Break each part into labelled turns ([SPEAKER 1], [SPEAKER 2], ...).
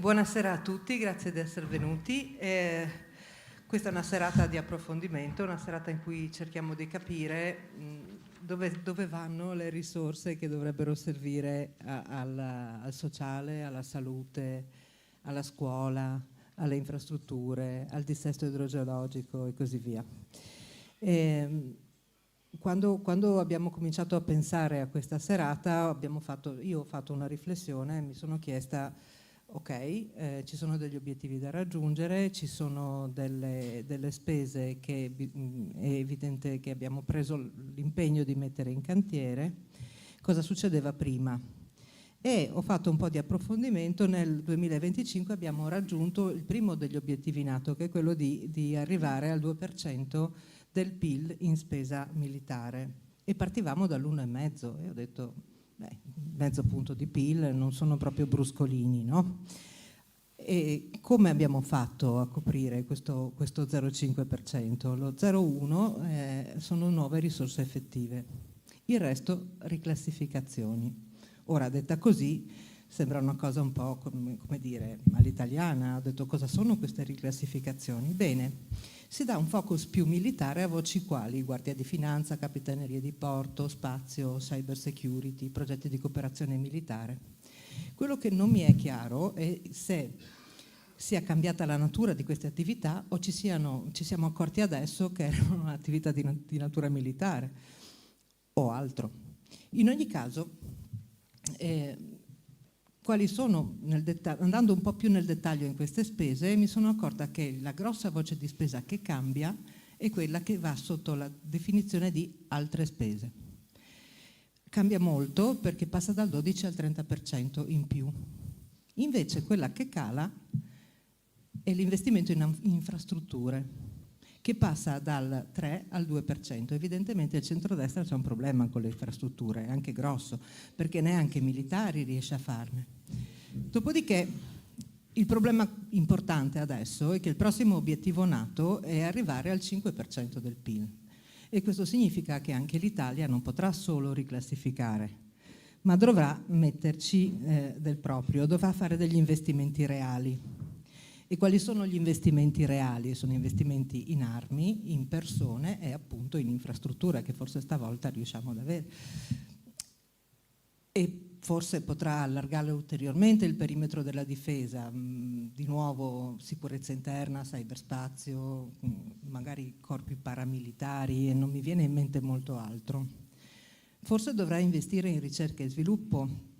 [SPEAKER 1] Buonasera a tutti, grazie di essere venuti. Questa è una serata di approfondimento, una serata in cui cerchiamo di capire dove vanno le risorse che dovrebbero servire al sociale, alla salute, alla scuola, alle infrastrutture, al dissesto idrogeologico e così via. Quando abbiamo cominciato a pensare a questa serata, io ho fatto una riflessione e mi sono chiesta: ok, ci sono degli obiettivi da raggiungere, ci sono delle spese che è evidente che abbiamo preso l'impegno di mettere in cantiere. Cosa succedeva prima? E ho fatto un po' di approfondimento. Nel 2025 abbiamo raggiunto il primo degli obiettivi NATO, che è quello di arrivare al 2% del PIL in spesa militare, e partivamo dall'1,5 e ho detto mezzo punto di PIL non sono proprio bruscolini, no? E come abbiamo fatto a coprire questo 0,5%? Lo 0,1 sono nuove risorse effettive, il resto riclassificazioni. Ora, detta così sembra una cosa un po' come dire all'italiana. Ho detto: cosa sono queste riclassificazioni? Bene, si dà un focus più militare a voci quali Guardia di Finanza, Capitanerie di Porto, Spazio, Cyber Security, progetti di cooperazione militare. Quello che non mi è chiaro è se sia cambiata la natura di queste attività o ci siamo accorti adesso che erano un'attività di natura militare o altro. In ogni caso, quali sono, andando un po' più nel dettaglio in queste spese, mi sono accorta che la grossa voce di spesa che cambia è quella che va sotto la definizione di altre spese. Cambia molto perché passa dal 12 al 30% in più. Invece quella che cala è l'investimento in infrastrutture, che passa dal 3 al 2%. Evidentemente il centrodestra c'è un problema con le infrastrutture, è anche grosso, perché neanche militari riesce a farne. Dopodiché il problema importante adesso è che il prossimo obiettivo NATO è arrivare al 5% del PIL, e questo significa che anche l'Italia non potrà solo riclassificare, ma dovrà metterci del proprio, dovrà fare degli investimenti reali. E quali sono gli investimenti reali? Sono investimenti in armi, in persone e appunto in infrastrutture, che forse stavolta riusciamo ad avere. E forse potrà allargare ulteriormente il perimetro della difesa, di nuovo sicurezza interna, cyberspazio, magari corpi paramilitari, e non mi viene in mente molto altro. Forse dovrà investire in ricerca e sviluppo,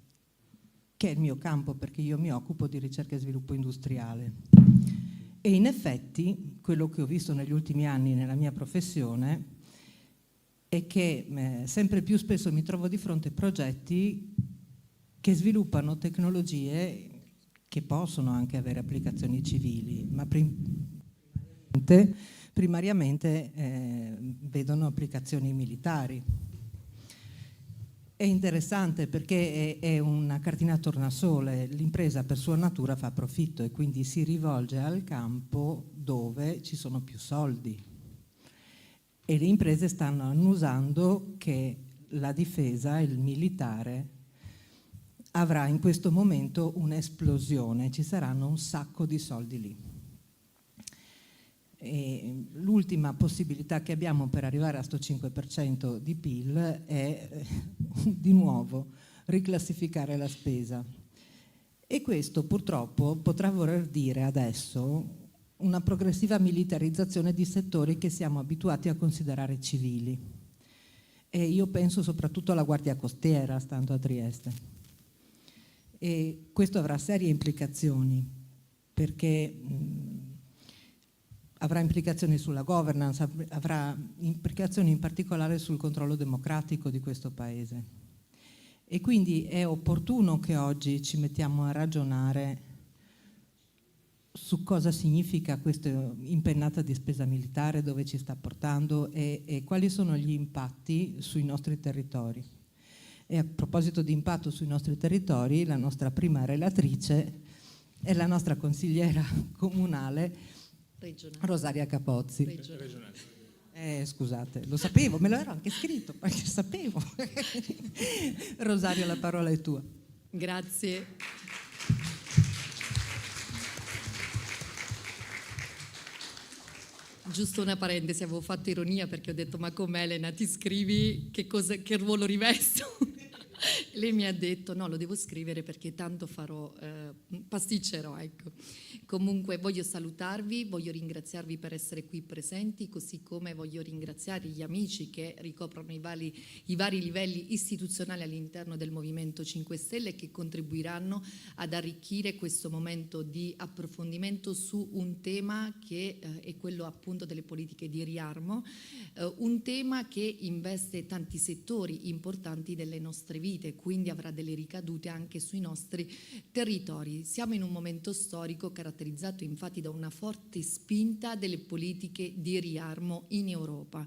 [SPEAKER 1] che è il mio campo, perché io mi occupo di ricerca e sviluppo industriale. E in effetti quello che ho visto negli ultimi anni nella mia professione è che sempre più spesso mi trovo di fronte a progetti che sviluppano tecnologie che possono anche avere applicazioni civili, ma primariamente vedono applicazioni militari. È interessante perché è una cartina a tornasole. L'impresa per sua natura fa profitto e quindi si rivolge al campo dove ci sono più soldi, e le imprese stanno annusando che la difesa, il militare, avrà in questo momento un'esplosione, ci saranno un sacco di soldi lì. E l'ultima possibilità che abbiamo per arrivare a sto 5% di PIL è di nuovo riclassificare la spesa, e questo purtroppo potrà voler dire adesso una progressiva militarizzazione di settori che siamo abituati a considerare civili, e io penso soprattutto alla Guardia Costiera, stando a Trieste, e questo avrà serie implicazioni, perché avrà implicazioni sulla governance, avrà implicazioni in particolare sul controllo democratico di questo Paese. E quindi è opportuno che oggi ci mettiamo a ragionare su cosa significa questa impennata di spesa militare, dove ci sta portando e quali sono gli impatti sui nostri territori. E a proposito di impatto sui nostri territori, la nostra prima relatrice è la nostra consigliera comunale regionale. Rosaria Capozzi. Regionale. Scusate, lo sapevo, me lo ero anche scritto, perché sapevo. Rosario, la parola è tua.
[SPEAKER 2] Grazie. giusto una parentesi, avevo fatto ironia perché ho detto ma come Elena ti scrivi che ruolo rivesto? Lei mi ha detto no, lo devo scrivere perché tanto pasticcerò, ecco. Comunque voglio salutarvi, voglio ringraziarvi per essere qui presenti, così come voglio ringraziare gli amici che ricoprono i vari livelli istituzionali all'interno del Movimento 5 Stelle e che contribuiranno ad arricchire questo momento di approfondimento su un tema che è quello appunto delle politiche di riarmo, un tema che investe tanti settori importanti delle nostre vite, quindi avrà delle ricadute anche sui nostri territori. Siamo in un momento storico caratterizzato infatti da una forte spinta delle politiche di riarmo in Europa.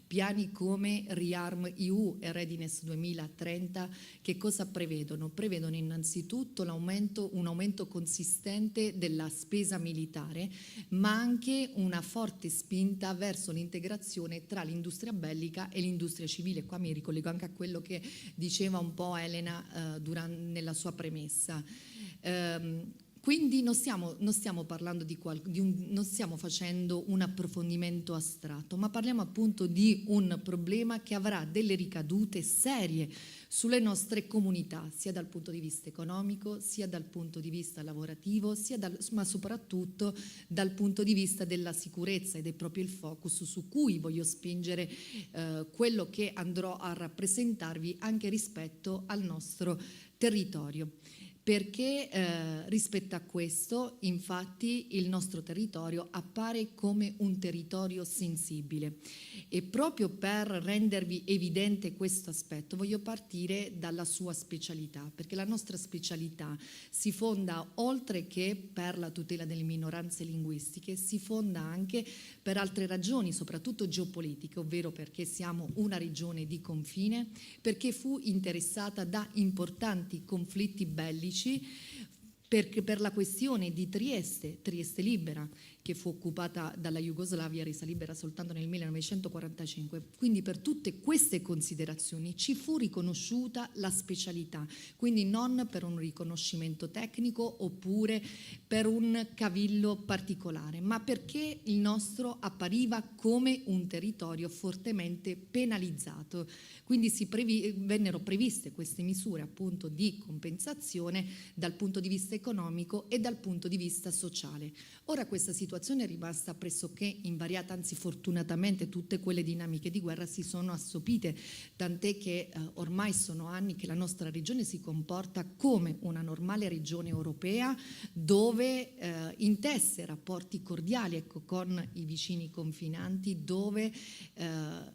[SPEAKER 2] Piani come Rearm EU e Readiness 2030 che cosa prevedono? Prevedono innanzitutto un aumento consistente della spesa militare, ma anche una forte spinta verso l'integrazione tra l'industria bellica e l'industria civile. Qua mi ricollego anche a quello che diceva un po' Elena nella sua premessa. Quindi non stiamo parlando non stiamo facendo un approfondimento astratto, ma parliamo appunto di un problema che avrà delle ricadute serie sulle nostre comunità, sia dal punto di vista economico, sia dal punto di vista lavorativo, ma soprattutto dal punto di vista della sicurezza, ed è proprio il focus su cui voglio spingere quello che andrò a rappresentarvi anche rispetto al nostro territorio. Perché rispetto a questo, infatti, il nostro territorio appare come un territorio sensibile. E proprio per rendervi evidente questo aspetto, voglio partire dalla sua specialità, perché la nostra specialità si fonda, oltre che per la tutela delle minoranze linguistiche, si fonda anche per altre ragioni, soprattutto geopolitiche, ovvero perché siamo una regione di confine, perché fu interessata da importanti conflitti bellici, perché per la questione di Trieste libera, che fu occupata dalla Jugoslavia, resa libera soltanto nel 1945. Quindi per tutte queste considerazioni ci fu riconosciuta la specialità, quindi non per un riconoscimento tecnico oppure per un cavillo particolare, ma perché il nostro appariva come un territorio fortemente penalizzato. Quindi vennero previste queste misure appunto di compensazione dal punto di vista economico e dal punto di vista sociale. Ora questa situazione è rimasta pressoché invariata, anzi fortunatamente tutte quelle dinamiche di guerra si sono assopite, tant'è che ormai sono anni che la nostra regione si comporta come una normale regione europea dove intesse rapporti cordiali, ecco, con i vicini confinanti, dove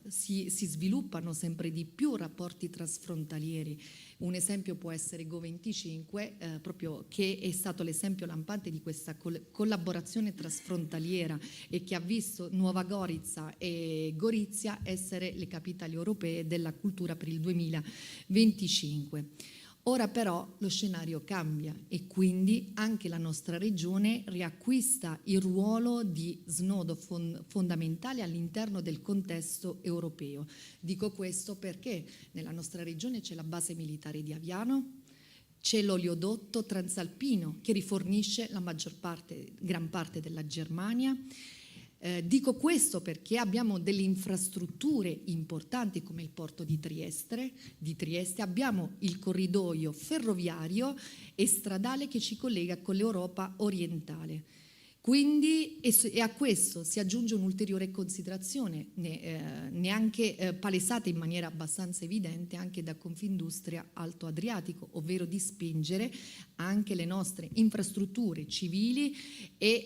[SPEAKER 2] si sviluppano sempre di più rapporti trasfrontalieri. Un esempio può essere Go25, proprio che è stato l'esempio lampante di questa collaborazione trasfrontaliera e che ha visto Nuova Gorica e Gorizia essere le capitali europee della cultura per il 2025. Ora però lo scenario cambia e quindi anche la nostra regione riacquista il ruolo di snodo fondamentale all'interno del contesto europeo. Dico questo perché nella nostra regione c'è la base militare di Aviano, c'è l'oleodotto transalpino che rifornisce gran parte della Germania. Dico questo perché abbiamo delle infrastrutture importanti come il porto di Trieste, abbiamo il corridoio ferroviario e stradale che ci collega con l'Europa orientale. Quindi, e a questo si aggiunge un'ulteriore considerazione, neanche palesata in maniera abbastanza evidente anche da Confindustria Alto Adriatico, ovvero di spingere anche le nostre infrastrutture civili e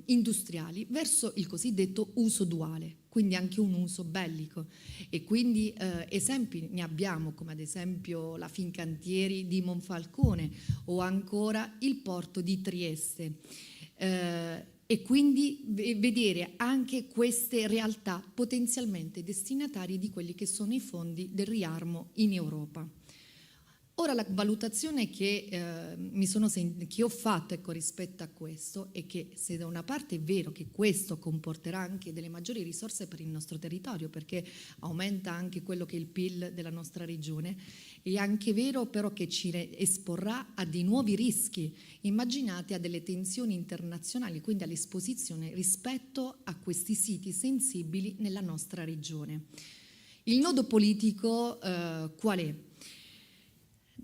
[SPEAKER 2] industriali verso il cosiddetto uso duale, quindi anche un uso bellico. E quindi esempi ne abbiamo, come ad esempio la Fincantieri di Monfalcone o ancora il porto di Trieste. E quindi vedere anche queste realtà potenzialmente destinatarie di quelli che sono i fondi del riarmo in Europa. Ora la valutazione che ho fatto, ecco, rispetto a questo è che se da una parte è vero che questo comporterà anche delle maggiori risorse per il nostro territorio, perché aumenta anche quello che è il PIL della nostra regione, è anche vero però che ci esporrà a dei nuovi rischi. Immaginate a delle tensioni internazionali, quindi all'esposizione rispetto a questi siti sensibili nella nostra regione. Il nodo politico qual è?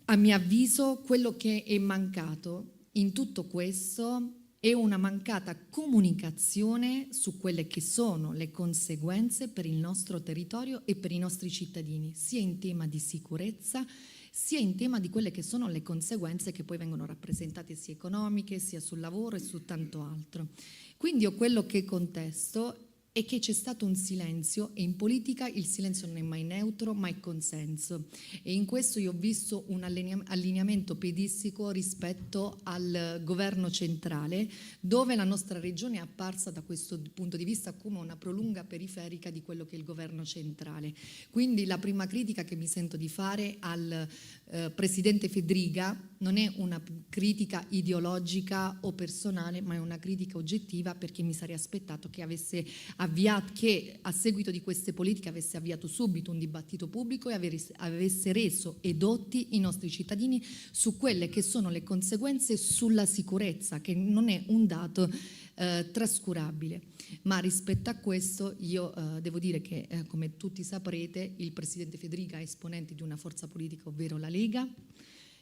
[SPEAKER 2] A mio avviso, quello che è mancato in tutto questo è una mancata comunicazione su quelle che sono le conseguenze per il nostro territorio e per i nostri cittadini, sia in tema di sicurezza, sia in tema di quelle che sono le conseguenze che poi vengono rappresentate sia economiche, sia sul lavoro e su tanto altro. Quindi io quello che contesto è che c'è stato un silenzio, e in politica il silenzio non è mai neutro, ma è consenso, e in questo io ho visto un allineamento pedistico rispetto al governo centrale, dove la nostra regione è apparsa da questo punto di vista come una prolunga periferica di quello che è il governo centrale. Quindi la prima critica che mi sento di fare al presidente Fedriga non è una critica ideologica o personale, ma è una critica oggettiva, perché mi sarei aspettato che che a seguito di queste politiche avesse avviato subito un dibattito pubblico e avesse reso edotti i nostri cittadini su quelle che sono le conseguenze sulla sicurezza, che non è un dato trascurabile. Ma rispetto a questo io devo dire che, come tutti saprete, il presidente Fedriga è esponente di una forza politica, ovvero la Lega,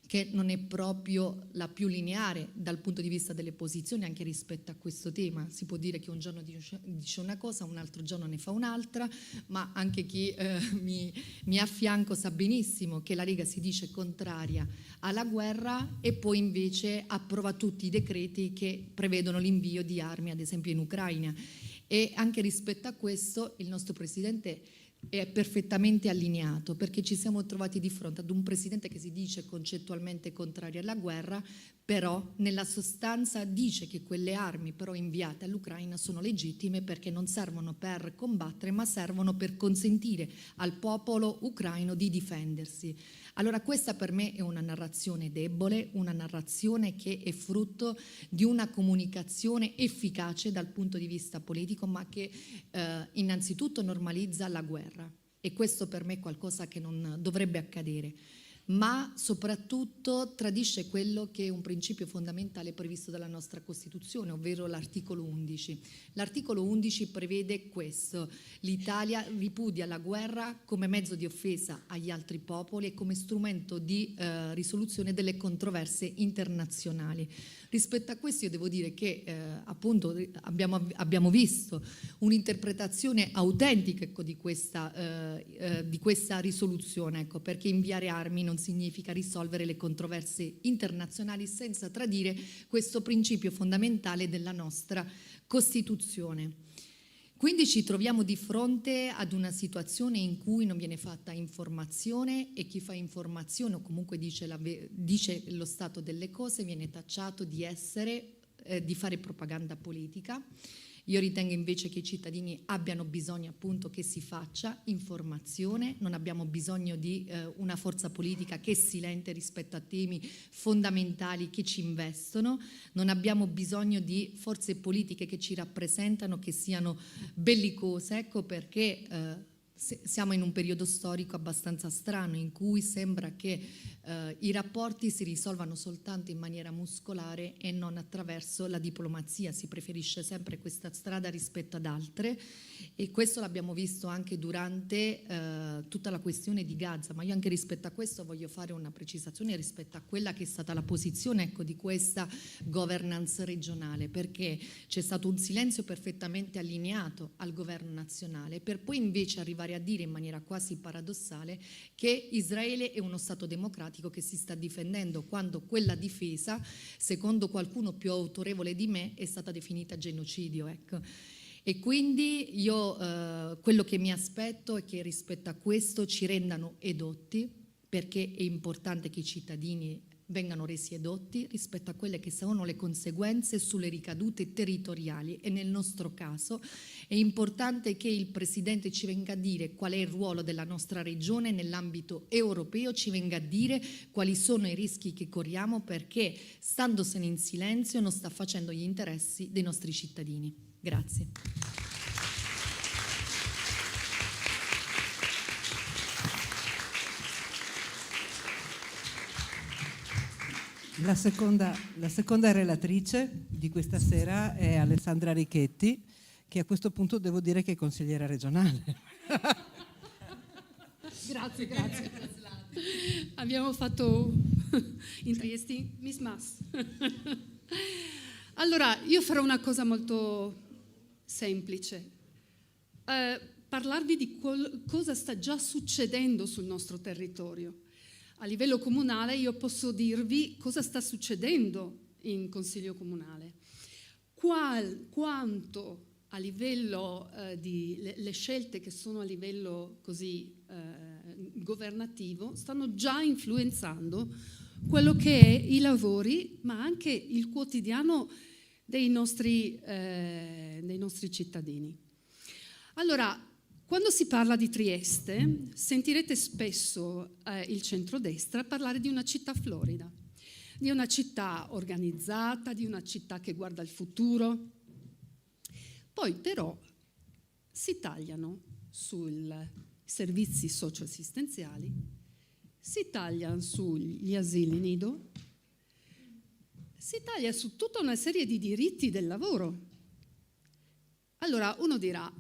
[SPEAKER 2] che non è proprio la più lineare dal punto di vista delle posizioni anche rispetto a questo tema. Si può dire che un giorno dice una cosa, un altro giorno ne fa un'altra, ma anche chi mi affianco sa benissimo che la Lega si dice contraria alla guerra e poi invece approva tutti i decreti che prevedono l'invio di armi, ad esempio in Ucraina. E anche rispetto a questo il nostro Presidente è perfettamente allineato, perché ci siamo trovati di fronte ad un presidente che si dice concettualmente contrario alla guerra, però nella sostanza dice che quelle armi però inviate all'Ucraina sono legittime perché non servono per combattere, ma servono per consentire al popolo ucraino di difendersi. Allora questa per me è una narrazione debole, una narrazione che è frutto di una comunicazione efficace dal punto di vista politico, ma che innanzitutto normalizza la guerra, e questo per me è qualcosa che non dovrebbe accadere, ma soprattutto tradisce quello che è un principio fondamentale previsto dalla nostra Costituzione, ovvero l'articolo 11. L'articolo 11 prevede questo: l'Italia ripudia la guerra come mezzo di offesa agli altri popoli e come strumento di risoluzione delle controversie internazionali. Rispetto a questo io devo dire che appunto abbiamo visto un'interpretazione autentica, ecco, di questa risoluzione, ecco, perché inviare armi non significa risolvere le controversie internazionali senza tradire questo principio fondamentale della nostra Costituzione. Quindi ci troviamo di fronte ad una situazione in cui non viene fatta informazione, e chi fa informazione o comunque dice lo stato delle cose viene tacciato di fare propaganda politica. Io ritengo invece che i cittadini abbiano bisogno appunto che si faccia informazione, non abbiamo bisogno di una forza politica che è silente rispetto a temi fondamentali che ci investono, non abbiamo bisogno di forze politiche che ci rappresentano, che siano bellicose, ecco perché siamo in un periodo storico abbastanza strano in cui sembra che i rapporti si risolvano soltanto in maniera muscolare e non attraverso la diplomazia. Si preferisce sempre questa strada rispetto ad altre, e questo l'abbiamo visto anche durante tutta la questione di Gaza. Ma io anche rispetto a questo voglio fare una precisazione rispetto a quella che è stata la posizione, ecco, di questa governance regionale, perché c'è stato un silenzio perfettamente allineato al governo nazionale, per poi invece arrivare a dire in maniera quasi paradossale che Israele è uno Stato democratico che si sta difendendo, quando quella difesa, secondo qualcuno più autorevole di me, è stata definita genocidio, ecco. E quindi io quello che mi aspetto è che rispetto a questo ci rendano edotti, perché è importante che i cittadini vengano resi edotti rispetto a quelle che sono le conseguenze sulle ricadute territoriali, e nel nostro caso è importante che il Presidente ci venga a dire qual è il ruolo della nostra regione nell'ambito europeo, ci venga a dire quali sono i rischi che corriamo, perché standosene in silenzio non sta facendo gli interessi dei nostri cittadini. Grazie.
[SPEAKER 1] La seconda relatrice di questa sera è Alessandra Richetti, che a questo punto devo dire che è consigliera regionale.
[SPEAKER 3] Grazie. Abbiamo fatto in Trieste Miss Mass. Allora, io farò una cosa molto semplice. Parlarvi di cosa sta già succedendo sul nostro territorio. A livello comunale io posso dirvi cosa sta succedendo in Consiglio Comunale. Quanto a livello di le scelte che sono a livello così governativo stanno già influenzando quello che è i lavori, ma anche il quotidiano dei nostri cittadini. Allora, quando si parla di Trieste, sentirete spesso il centrodestra parlare di una città florida, di una città organizzata, di una città che guarda al futuro. Poi però si tagliano sui servizi socioassistenziali, si tagliano sugli asili nido, si taglia su tutta una serie di diritti del lavoro. Allora uno dirà,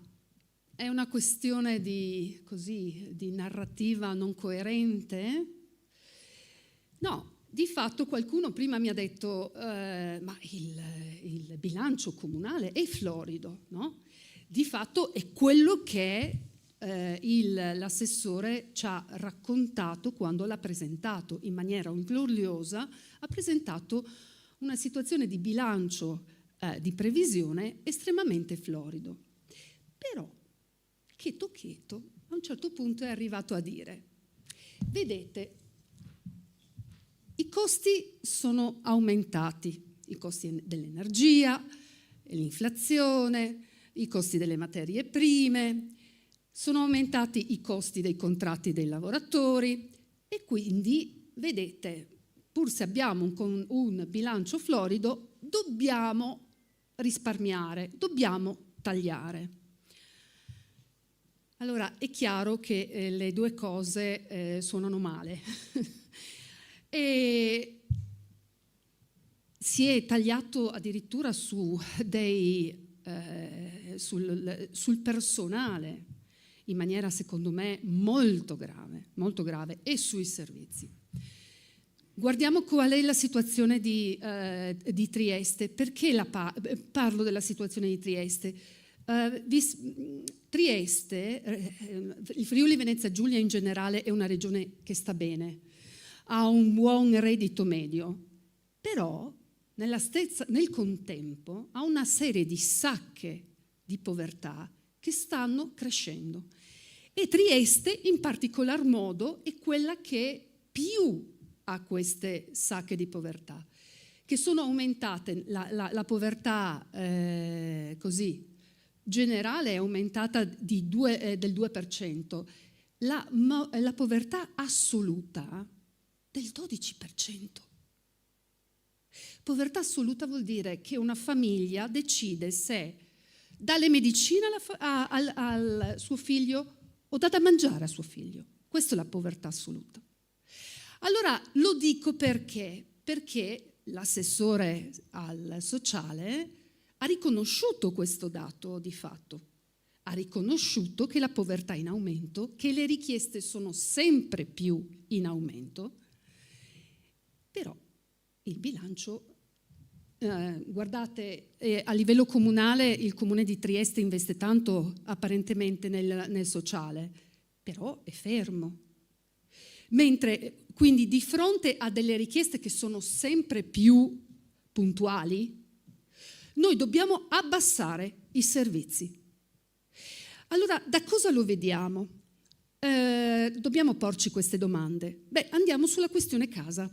[SPEAKER 3] è una questione di narrativa non coerente? No, di fatto qualcuno prima mi ha detto ma il bilancio comunale è florido, no? Di fatto è quello che l'assessore ci ha raccontato quando l'ha presentato in maniera gloriosa, ha presentato una situazione di bilancio di previsione estremamente florido. Però cheto a un certo punto è arrivato a dire: vedete, i costi sono aumentati, i costi dell'energia, l'inflazione, i costi delle materie prime, sono aumentati i costi dei contratti dei lavoratori e quindi, vedete, pur se abbiamo un bilancio florido, dobbiamo risparmiare, dobbiamo tagliare. Allora, è chiaro che le due cose suonano male. E si è tagliato addirittura sul personale, in maniera secondo me molto grave, e sui servizi. Guardiamo qual è la situazione di Trieste. Perché parlo della situazione di Trieste? Trieste, il Friuli Venezia Giulia in generale è una regione che sta bene, ha un buon reddito medio, però nel contempo ha una serie di sacche di povertà che stanno crescendo, e Trieste in particolar modo è quella che più ha queste sacche di povertà, che sono aumentate. La povertà così generale è aumentata del 2%, la povertà assoluta del 12%. Povertà assoluta vuol dire che una famiglia decide se dà le medicine al suo figlio o dà da mangiare a suo figlio. Questa è la povertà assoluta. Allora lo dico perché l'assessore al sociale ha riconosciuto questo dato di fatto, ha riconosciuto che la povertà è in aumento, che le richieste sono sempre più in aumento, però il bilancio, guardate, a livello comunale il comune di Trieste investe tanto apparentemente nel sociale, però è fermo. Mentre quindi di fronte a delle richieste che sono sempre più puntuali, noi dobbiamo abbassare i servizi. Allora, da cosa lo vediamo? Dobbiamo porci queste domande. Andiamo sulla questione casa.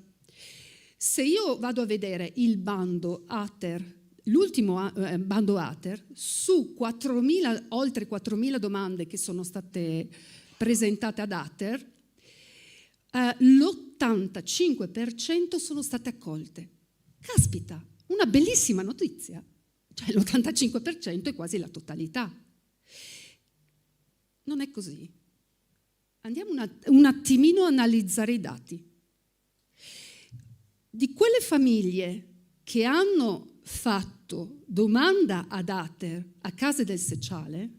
[SPEAKER 3] Se io vado a vedere il bando ATER, l'ultimo bando ATER, su oltre 4.000 domande che sono state presentate ad ATER, l'85% sono state accolte. Caspita, una bellissima notizia. Cioè l'85% è quasi la totalità. Non è così. Andiamo un attimino a analizzare i dati. Di quelle famiglie che hanno fatto domanda ad ATER a Case del Sociale,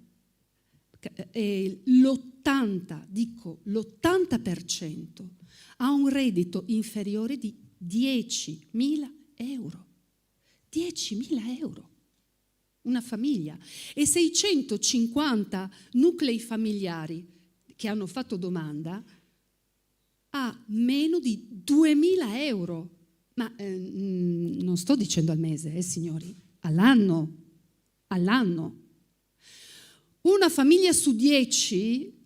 [SPEAKER 3] l'80% ha un reddito inferiore di 10.000 euro. 10.000 euro. Una famiglia. E 650 nuclei familiari che hanno fatto domanda ha meno di 2.000 euro. Ma non sto dicendo al mese, signori, all'anno. Una famiglia su 10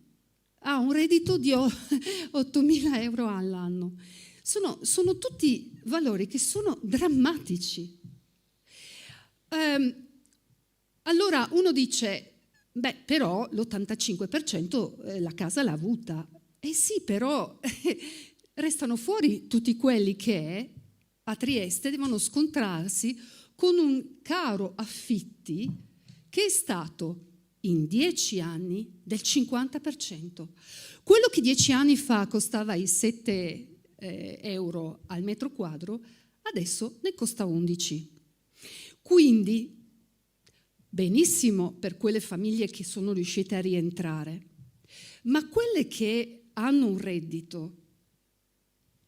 [SPEAKER 3] ha un reddito di 8.000 euro all'anno. Sono tutti valori che sono drammatici. Allora uno dice, però l'85% la casa l'ha avuta. Sì, però restano fuori tutti quelli che a Trieste devono scontrarsi con un caro affitti che è stato in 10 anni del 50%. Quello che 10 anni fa costava i 7 euro al metro quadro, adesso ne costa 11. Quindi, benissimo per quelle famiglie che sono riuscite a rientrare, ma quelle che hanno un reddito,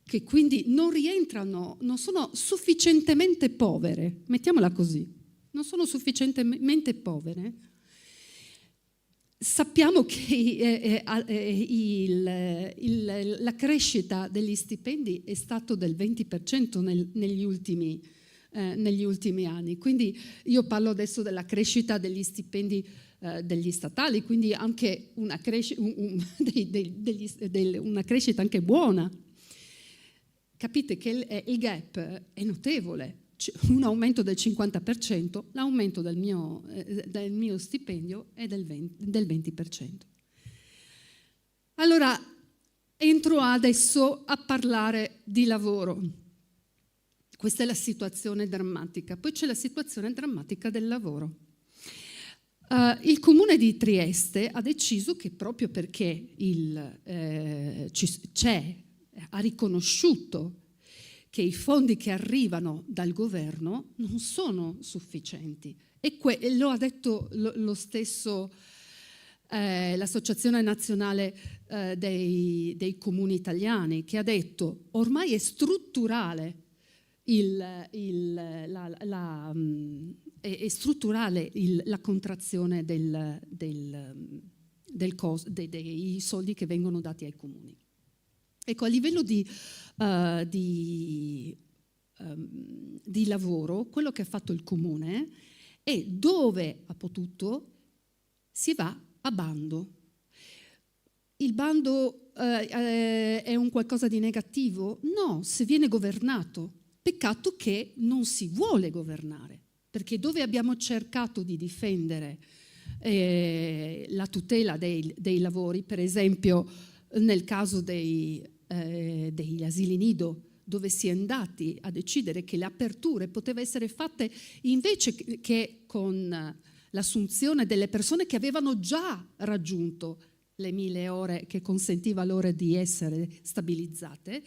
[SPEAKER 3] che quindi non rientrano, non sono sufficientemente povere, mettiamola così, non sono sufficientemente povere, sappiamo che la crescita degli stipendi è stato del 20% negli ultimi anni. Quindi io parlo adesso della crescita degli stipendi degli statali, quindi anche una crescita anche buona. Capite che il gap è notevole. Un aumento del 50%, l'aumento del mio stipendio è del 20%. Allora, entro adesso a parlare di lavoro. Questa è la situazione drammatica. Poi c'è la situazione drammatica del lavoro. Il Comune di Trieste ha deciso che proprio perché ha riconosciuto che i fondi che arrivano dal governo non sono sufficienti. E lo ha detto lo stesso l'Associazione Nazionale dei Comuni Italiani, che ha detto ormai è strutturale la contrazione dei soldi che vengono dati ai comuni. Ecco, a livello di lavoro, quello che ha fatto il comune è dove ha potuto si va a bando. Il bando è un qualcosa di negativo? No, se viene governato. Peccato che non si vuole governare, perché dove abbiamo cercato di difendere la tutela dei lavori, per esempio nel caso degli asili nido, dove si è andati a decidere che le aperture potevano essere fatte invece che con l'assunzione delle persone che avevano già raggiunto le 1.000 ore che consentiva loro di essere stabilizzate.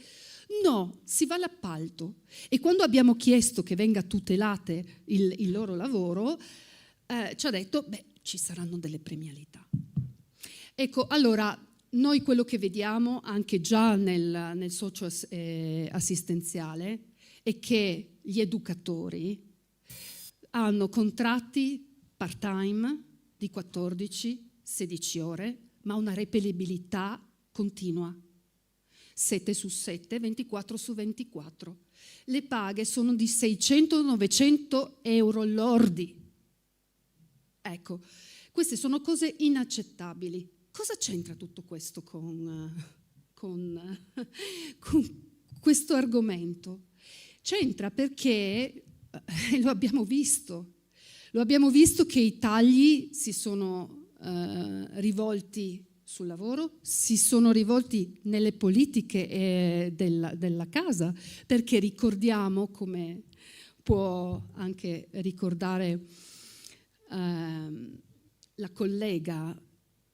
[SPEAKER 3] No, si va all'appalto. E quando abbiamo chiesto che venga tutelate il loro lavoro, ci ha detto, ci saranno delle premialità. Ecco, allora, noi quello che vediamo anche già nel socio-assistenziale è che gli educatori hanno contratti part-time di 14-16 ore, ma una reperibilità continua. 7 su 7, 24 su 24. Le paghe sono di 600-900 euro lordi. Ecco, queste sono cose inaccettabili. Cosa c'entra tutto questo con questo argomento? C'entra perché lo abbiamo visto che i tagli si sono rivolti sul lavoro, si sono rivolti nelle politiche della casa, perché ricordiamo, come può anche ricordare la collega,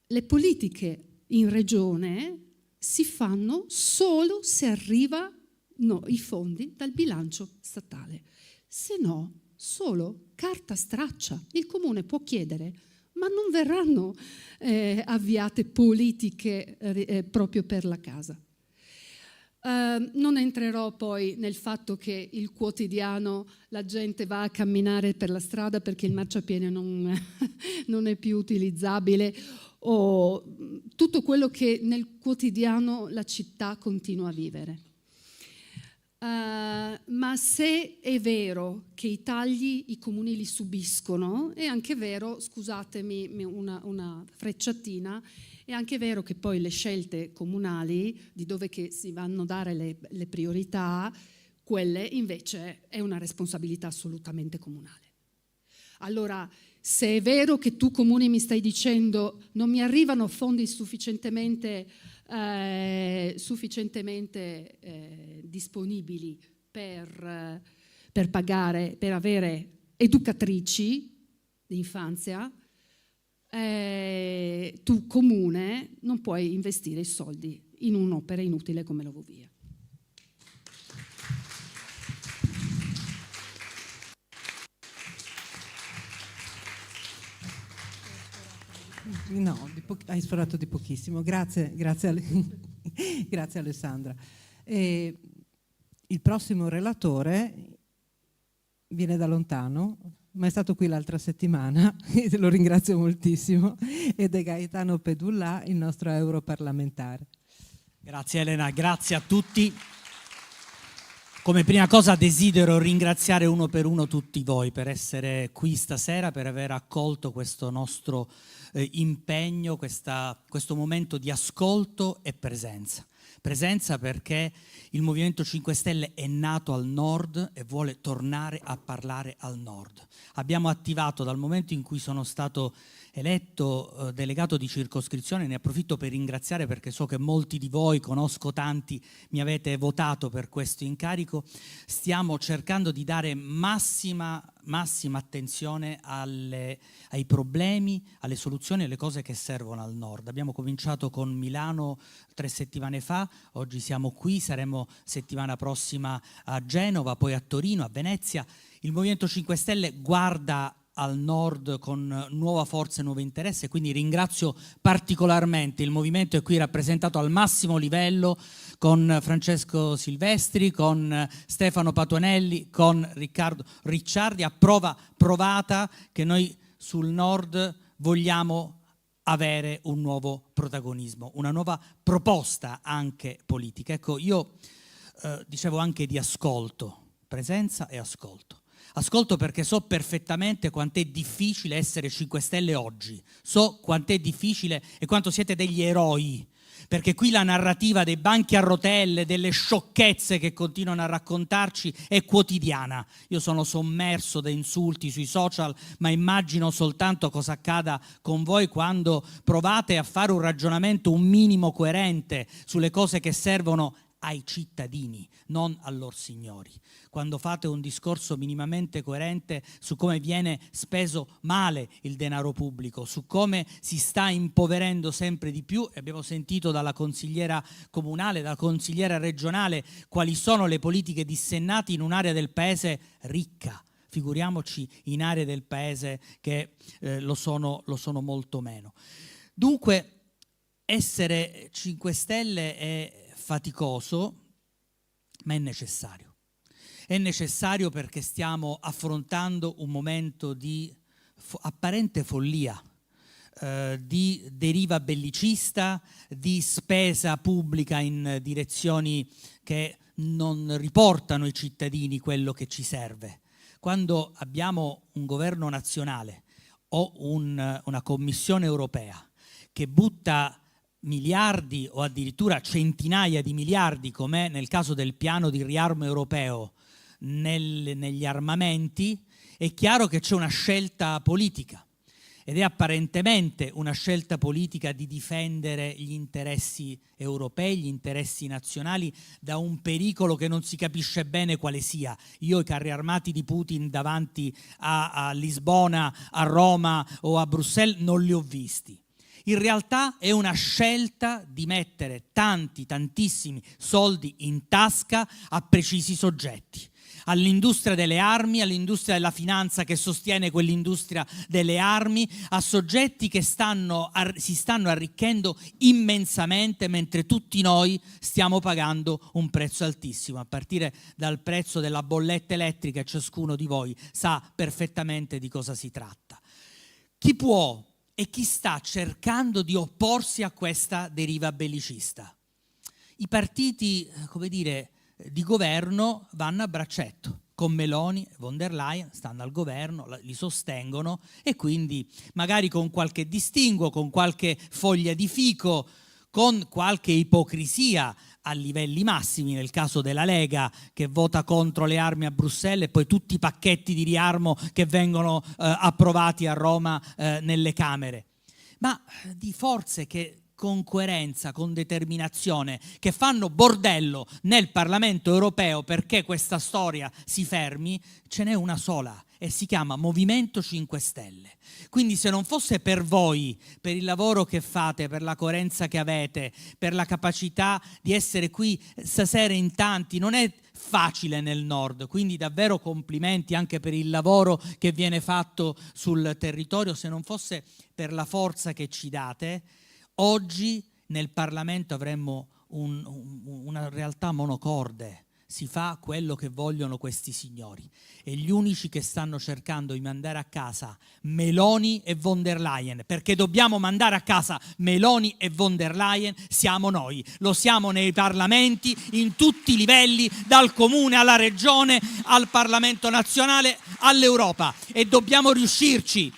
[SPEAKER 3] le politiche in regione si fanno solo se arrivano i fondi dal bilancio statale, se no solo carta straccia. Il comune può chiedere, ma non verranno avviate politiche proprio per la casa. Non entrerò poi nel fatto che il quotidiano la gente va a camminare per la strada perché il marciapiede non è più utilizzabile, o tutto quello che nel quotidiano la città continua a vivere. Ma se è vero che i tagli i comuni li subiscono, è anche vero, scusatemi una frecciatina, è anche vero che poi le scelte comunali di dove che si vanno a dare le priorità, quelle invece è una responsabilità assolutamente comunale. Allora, se è vero che tu comune mi stai dicendo non mi arrivano fondi sufficientemente disponibili per pagare, per avere educatrici di infanzia, tu comune non puoi investire i soldi in un'opera inutile come l'Ovovia.
[SPEAKER 1] No, hai sforato di pochissimo, grazie grazie Alessandra. Il prossimo relatore viene da lontano, ma è stato qui l'altra settimana e lo ringrazio moltissimo, ed è Gaetano Pedulla, il nostro europarlamentare.
[SPEAKER 4] Grazie Elena, grazie a tutti. Come prima cosa desidero ringraziare uno per uno tutti voi per essere qui stasera, per aver accolto questo nostro impegno, questo momento di ascolto e presenza. Presenza perché il Movimento 5 Stelle è nato al nord e vuole tornare a parlare al nord. Abbiamo attivato dal momento in cui sono stato eletto delegato di circoscrizione, ne approfitto per ringraziare perché so che molti di voi, conosco tanti, mi avete votato per questo incarico. Stiamo cercando di dare massima attenzione ai problemi, alle soluzioni, alle cose che servono al nord. Abbiamo cominciato con Milano 3 settimane fa, oggi siamo qui, saremo settimana prossima a Genova, poi a Torino, a Venezia. Il Movimento 5 Stelle guarda al nord con nuova forza e nuovo interesse, quindi ringrazio particolarmente il movimento, è qui rappresentato al massimo livello con Francesco Silvestri, con Stefano Patuanelli, con Riccardo Ricciardi, a prova provata che noi sul nord vogliamo avere un nuovo protagonismo, una nuova proposta anche politica. Ecco, io dicevo anche di ascolto, presenza e ascolto. Ascolto perché so perfettamente quant'è difficile essere 5 Stelle oggi, so quant'è difficile e quanto siete degli eroi, perché qui la narrativa dei banchi a rotelle, delle sciocchezze che continuano a raccontarci è quotidiana. Io sono sommerso da insulti sui social, ma immagino soltanto cosa accada con voi quando provate a fare un ragionamento un minimo coerente sulle cose che servono ai cittadini, non a lor signori. Quando fate un discorso minimamente coerente su come viene speso male il denaro pubblico, su come si sta impoverendo sempre di più, e abbiamo sentito dalla consigliera comunale, dalla consigliera regionale, quali sono le politiche dissennate in un'area del paese ricca. Figuriamoci in aree del paese che lo sono molto meno. Dunque, essere 5 Stelle è faticoso, ma è necessario. È necessario perché stiamo affrontando un momento di apparente follia, di deriva bellicista, di spesa pubblica in direzioni che non riportano ai cittadini quello che ci serve. Quando abbiamo un governo nazionale o una commissione europea che butta miliardi o addirittura centinaia di miliardi, come nel caso del piano di riarmo europeo, negli armamenti, è chiaro che c'è una scelta politica. Ed è apparentemente una scelta politica di difendere gli interessi europei, gli interessi nazionali da un pericolo che non si capisce bene quale sia. Io i carri armati di Putin davanti a Lisbona, a Roma o a Bruxelles non li ho visti. In realtà è una scelta di mettere tantissimi soldi in tasca a precisi soggetti. All'industria delle armi, all'industria della finanza che sostiene quell'industria delle armi, a soggetti che si stanno arricchendo immensamente mentre tutti noi stiamo pagando un prezzo altissimo, a partire dal prezzo della bolletta elettrica. Ciascuno di voi sa perfettamente di cosa si tratta. Chi può e chi sta cercando di opporsi a questa deriva bellicista? I partiti, di governo vanno a braccetto con Meloni e von der Leyen, stanno al governo, li sostengono e quindi magari con qualche distinguo, con qualche foglia di fico, con qualche ipocrisia a livelli massimi, nel caso della Lega che vota contro le armi a Bruxelles e poi tutti i pacchetti di riarmo che vengono approvati a Roma nelle Camere, ma di forze che con coerenza, con determinazione, che fanno bordello nel Parlamento europeo perché questa storia si fermi, ce n'è una sola e si chiama Movimento 5 Stelle. Quindi se non fosse per voi, per il lavoro che fate, per la coerenza che avete, per la capacità di essere qui stasera in tanti, non è facile nel nord, quindi davvero complimenti anche per il lavoro che viene fatto sul territorio. Se non fosse per la forza che ci date, oggi nel Parlamento avremmo una realtà monocorde. Si fa quello che vogliono questi signori e gli unici che stanno cercando di mandare a casa Meloni e von der Leyen, perché dobbiamo mandare a casa Meloni e von der Leyen, siamo noi. Lo siamo nei parlamenti, in tutti i livelli, dal comune alla regione, al Parlamento nazionale, all'Europa, e dobbiamo riuscirci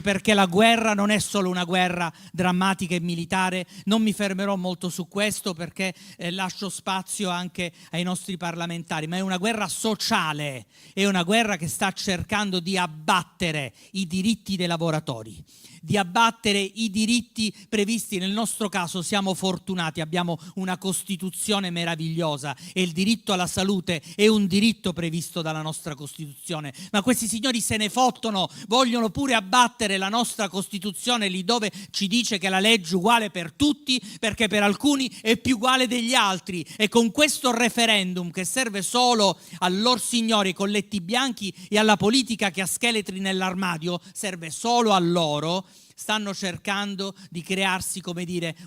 [SPEAKER 4] perché la guerra non è solo una guerra drammatica e militare. Non mi fermerò molto su questo perché lascio spazio anche ai nostri parlamentari, ma è una guerra sociale, è una guerra che sta cercando di abbattere i diritti dei lavoratori, di abbattere i diritti previsti. Nel nostro caso siamo fortunati, abbiamo una Costituzione meravigliosa e il diritto alla salute è un diritto previsto dalla nostra Costituzione, ma questi signori se ne fottono, vogliono pure abbattere la nostra Costituzione lì dove ci dice che la legge è uguale per tutti perché per alcuni è più uguale degli altri, e con questo referendum che serve solo a lor signori, ai colletti bianchi e alla politica che ha scheletri nell'armadio, serve solo a loro, stanno cercando di crearsi,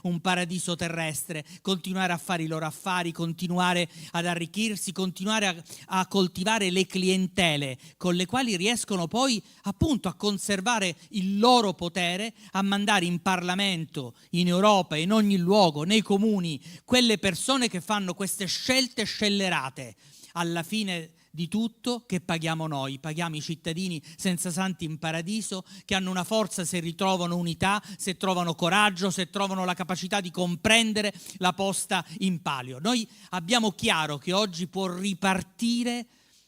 [SPEAKER 4] un paradiso terrestre, continuare a fare i loro affari, continuare ad arricchirsi, continuare a coltivare le clientele con le quali riescono poi appunto a conservare il loro potere, a mandare in Parlamento, in Europa, in ogni luogo, nei comuni, quelle persone che fanno queste scelte scellerate. Alla fine di tutto che paghiamo noi, paghiamo i cittadini senza santi in paradiso, che hanno una forza se ritrovano unità, se trovano coraggio, se trovano la capacità di comprendere la posta in palio. Noi abbiamo chiaro che oggi può ripartire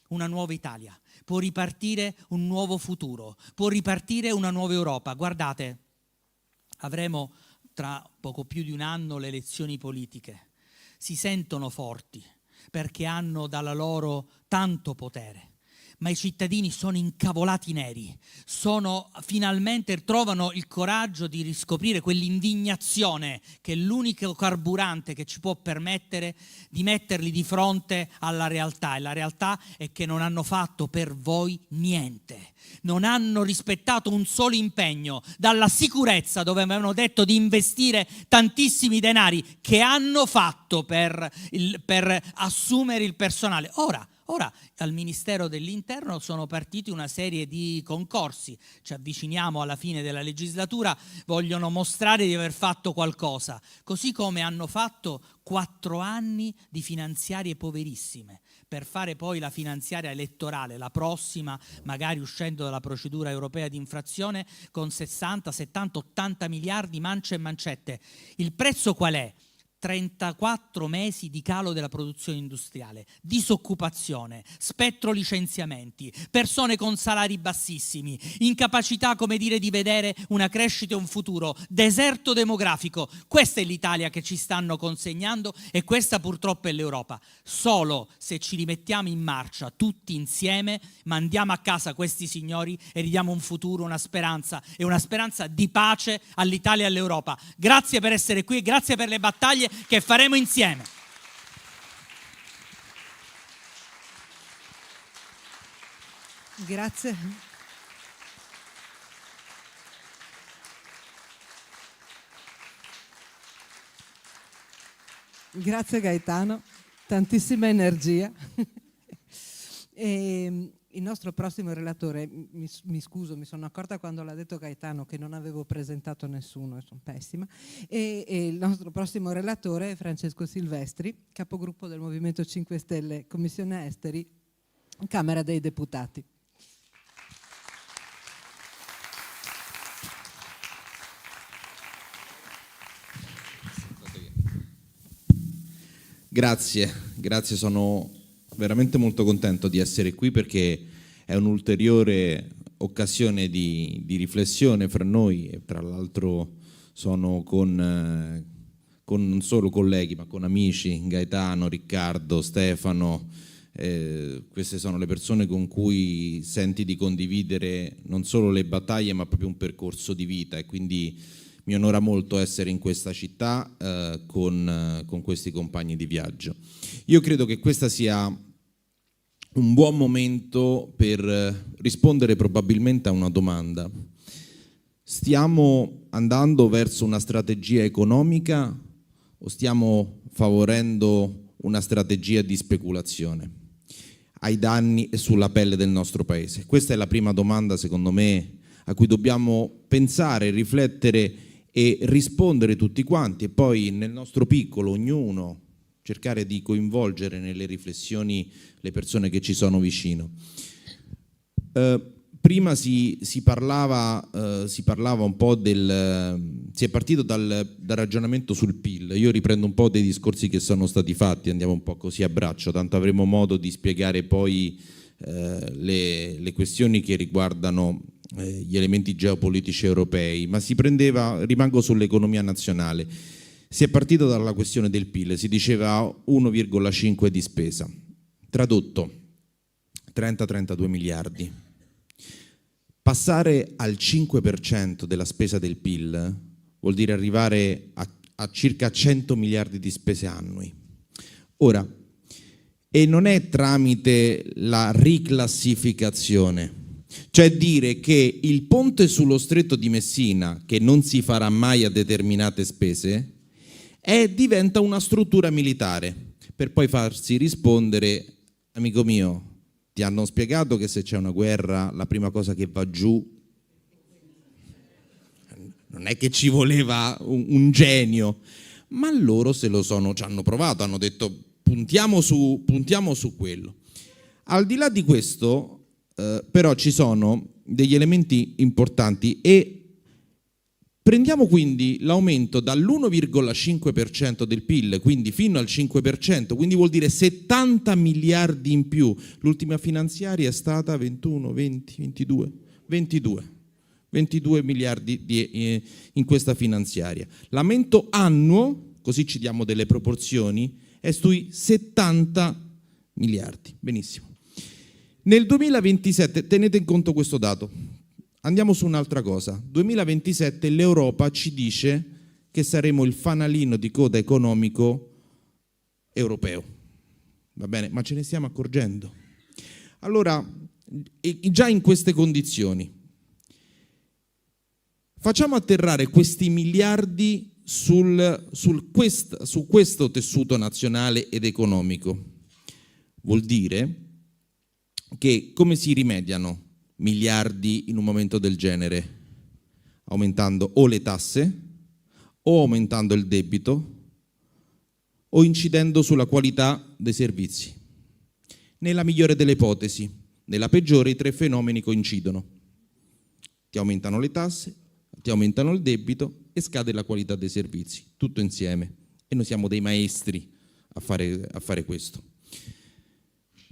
[SPEAKER 4] una nuova Italia, può ripartire un nuovo futuro, può ripartire una nuova Europa. Guardate, avremo tra poco più di un anno le elezioni politiche. Si sentono forti perché hanno dalla loro tanto potere, ma i cittadini sono incavolati neri, finalmente trovano il coraggio di riscoprire quell'indignazione che è l'unico carburante che ci può permettere di metterli di fronte alla realtà, e la realtà è che non hanno fatto per voi niente, non hanno rispettato un solo impegno, dalla sicurezza, dove avevano detto di investire tantissimi denari, che hanno fatto per assumere il personale. Ora al Ministero dell'Interno sono partiti una serie di concorsi, ci avviciniamo alla fine della legislatura, vogliono mostrare di aver fatto qualcosa, così come hanno fatto 4 anni di finanziarie poverissime, per fare poi la finanziaria elettorale, la prossima, magari uscendo dalla procedura europea di infrazione, con 60, 70, 80 miliardi mance e mancette. Il prezzo qual è? 34 mesi di calo della produzione industriale, disoccupazione, spettro licenziamenti, persone con salari bassissimi, incapacità, come dire, di vedere una crescita e un futuro, deserto demografico. Questa è l'Italia che ci stanno consegnando e questa purtroppo è l'Europa. Solo se ci rimettiamo in marcia tutti insieme mandiamo a casa questi signori e ridiamo un futuro, una speranza di pace all'Italia e all'Europa. Grazie per essere qui e grazie per le battaglie che faremo insieme.
[SPEAKER 1] Grazie. Grazie Gaetano, tantissima energia. E il nostro prossimo relatore, mi scuso, mi sono accorta quando l'ha detto Gaetano che non avevo presentato nessuno, sono pessima, e il nostro prossimo relatore è Francesco Silvestri, capogruppo del Movimento 5 Stelle, Commissione Esteri, Camera dei Deputati.
[SPEAKER 5] Grazie, sono veramente molto contento di essere qui perché è un'ulteriore occasione di riflessione fra noi e tra l'altro sono con non solo colleghi ma con amici, Gaetano, Riccardo, Stefano, queste sono le persone con cui senti di condividere non solo le battaglie ma proprio un percorso di vita e quindi mi onora molto essere in questa città con questi compagni di viaggio. Io credo che questa sia un buon momento per rispondere probabilmente a una domanda. Stiamo andando verso una strategia economica o stiamo favorendo una strategia di speculazione ai danni e sulla pelle del nostro paese? Questa è la prima domanda, secondo me, a cui dobbiamo pensare, riflettere e rispondere tutti quanti e poi nel nostro piccolo, ognuno, cercare di coinvolgere nelle riflessioni le persone che ci sono vicino. Prima si parlava un po' si è partito dal ragionamento sul PIL. Io riprendo un po' dei discorsi che sono stati fatti, andiamo un po' così a braccio, tanto avremo modo di spiegare poi le questioni che riguardano gli elementi geopolitici europei, ma rimango sull'economia nazionale. Si è partito dalla questione del PIL, si diceva 1,5 di spesa, tradotto 30-32 miliardi. Passare al 5% della spesa del PIL vuol dire arrivare a circa 100 miliardi di spese annui. Ora, e non è tramite la riclassificazione, cioè dire che il ponte sullo stretto di Messina, che non si farà mai a determinate spese, diventa una struttura militare, per poi farsi rispondere, amico mio, ti hanno spiegato che se c'è una guerra la prima cosa che va giù, non è che ci voleva un genio, ma loro ci hanno provato, hanno detto puntiamo su quello. Al di là di questo, però ci sono degli elementi importanti e prendiamo quindi l'aumento dall'1,5% del PIL, quindi fino al 5%, quindi vuol dire 70 miliardi in più. L'ultima finanziaria è stata 22 miliardi in questa finanziaria. L'aumento annuo, così ci diamo delle proporzioni, è sui 70 miliardi. Benissimo. Nel 2027, tenete in conto questo dato, andiamo su un'altra cosa. 2027 l'Europa ci dice che saremo il fanalino di coda economico europeo. Va bene, ma ce ne stiamo accorgendo. Allora, già in queste condizioni, facciamo atterrare questi miliardi su questo tessuto nazionale ed economico. Vuol dire che come si rimediano miliardi in un momento del genere? Aumentando o le tasse, o aumentando il debito, o incidendo sulla qualità dei servizi. Nella migliore delle ipotesi, nella peggiore i tre fenomeni coincidono. Ti aumentano le tasse, ti aumentano il debito e scade la qualità dei servizi, tutto insieme. e noi siamo dei maestri a fare questo.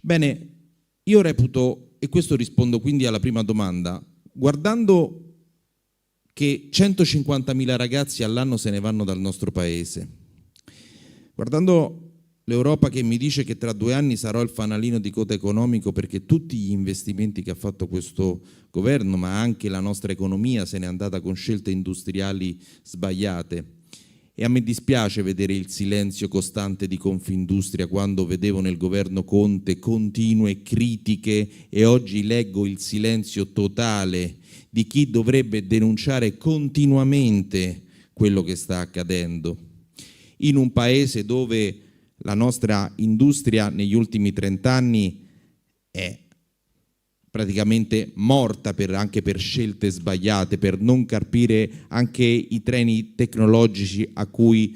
[SPEAKER 5] Bene, io reputo, e questo rispondo quindi alla prima domanda, guardando che 150.000 ragazzi all'anno se ne vanno dal nostro paese, guardando l'Europa che mi dice che tra 2 anni sarò il fanalino di coda economico perché tutti gli investimenti che ha fatto questo governo, ma anche la nostra economia, se n'è andata con scelte industriali sbagliate. E a me dispiace vedere il silenzio costante di Confindustria quando vedevo nel governo Conte continue critiche, e oggi leggo il silenzio totale di chi dovrebbe denunciare continuamente quello che sta accadendo. In un paese dove la nostra industria negli ultimi 30 anni è praticamente morta anche per scelte sbagliate, per non carpire anche i treni tecnologici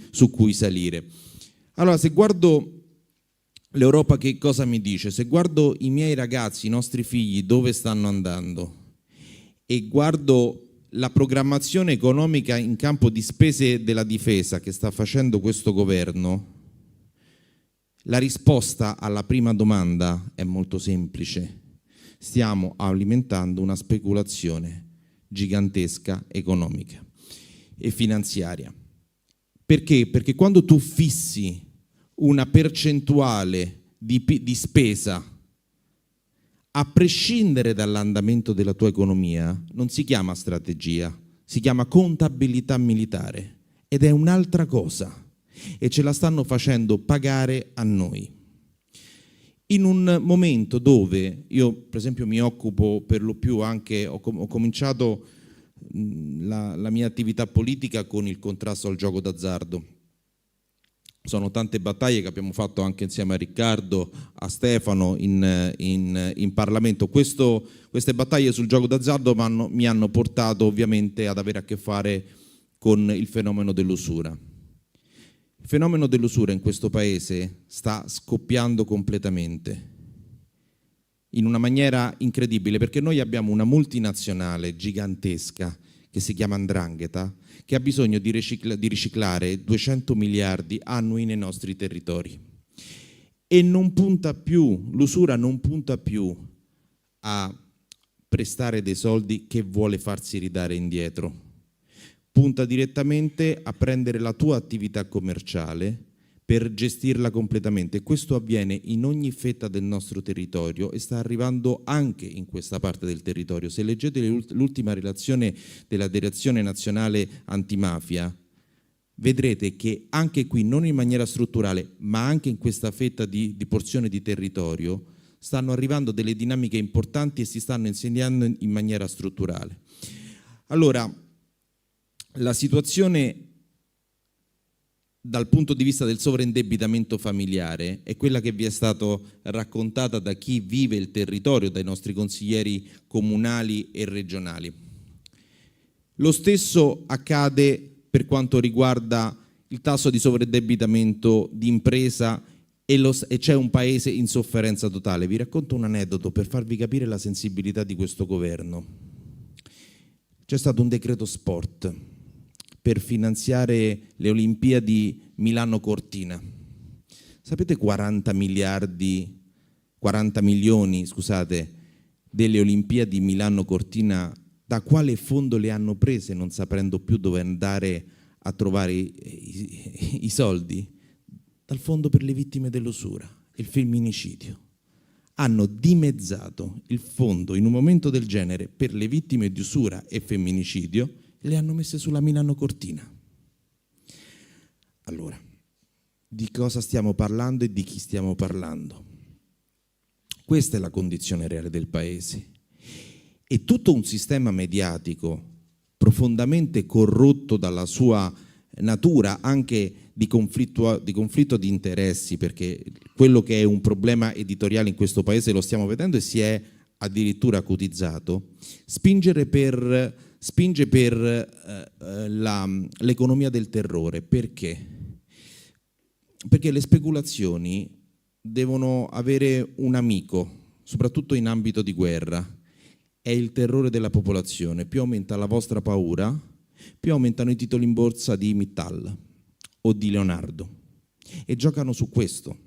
[SPEAKER 5] su cui salire. Allora, se guardo l'Europa, che cosa mi dice? Se guardo i miei ragazzi, i nostri figli, dove stanno andando, e guardo la programmazione economica in campo di spese della difesa che sta facendo questo governo, la risposta alla prima domanda è molto semplice. Stiamo alimentando una speculazione gigantesca economica e finanziaria. Perché? Perché quando tu fissi una percentuale di spesa, a prescindere dall'andamento della tua economia, non si chiama strategia, si chiama contabilità militare, ed è un'altra cosa, e ce la stanno facendo pagare a noi. In un momento dove io, per esempio, mi occupo per lo più anche, ho cominciato la mia attività politica con il contrasto al gioco d'azzardo. Sono tante battaglie che abbiamo fatto anche insieme a Riccardo, a Stefano in Parlamento. Queste battaglie sul gioco d'azzardo mi hanno portato ovviamente ad avere a che fare con il fenomeno dell'usura. Il fenomeno dell'usura in questo paese sta scoppiando completamente, in una maniera incredibile, perché noi abbiamo una multinazionale gigantesca che si chiama 'Ndrangheta, che ha bisogno di riciclare 200 miliardi annui nei nostri territori. E l'usura non punta più a prestare dei soldi che vuole farsi ridare indietro. Punta direttamente a prendere la tua attività commerciale per gestirla completamente. Questo avviene in ogni fetta del nostro territorio e sta arrivando anche in questa parte del territorio. Se leggete l'ultima relazione della Direzione Nazionale Antimafia, vedrete che anche qui, non in maniera strutturale, ma anche in questa fetta di porzione di territorio, stanno arrivando delle dinamiche importanti e si stanno insegnando in maniera strutturale. Allora, la situazione dal punto di vista del sovraindebitamento familiare è quella che vi è stata raccontata da chi vive il territorio, dai nostri consiglieri comunali e regionali. Lo stesso accade per quanto riguarda il tasso di sovraindebitamento di impresa e c'è un paese in sofferenza totale. Vi racconto un aneddoto per farvi capire la sensibilità di questo governo. C'è stato un decreto sport per finanziare le Olimpiadi Milano-Cortina. Sapete 40 milioni, delle Olimpiadi Milano-Cortina, da quale fondo le hanno prese, non sapendo più dove andare a trovare i soldi? Dal fondo per le vittime dell'usura, il femminicidio. Hanno dimezzato il fondo in un momento del genere per le vittime di usura e femminicidio, le hanno messe sulla Milano Cortina. Allora, di cosa stiamo parlando e di chi stiamo parlando? Questa è la condizione reale del paese. E tutto un sistema mediatico profondamente corrotto dalla sua natura, anche di conflitto di interessi, perché quello che è un problema editoriale in questo paese lo stiamo vedendo e si è addirittura acutizzato, spinge per l'economia del terrore. Perché? Perché le speculazioni devono avere un amico, soprattutto in ambito di guerra, è il terrore della popolazione. Più aumenta la vostra paura, più aumentano i titoli in borsa di Mittal o di Leonardo. E giocano su questo.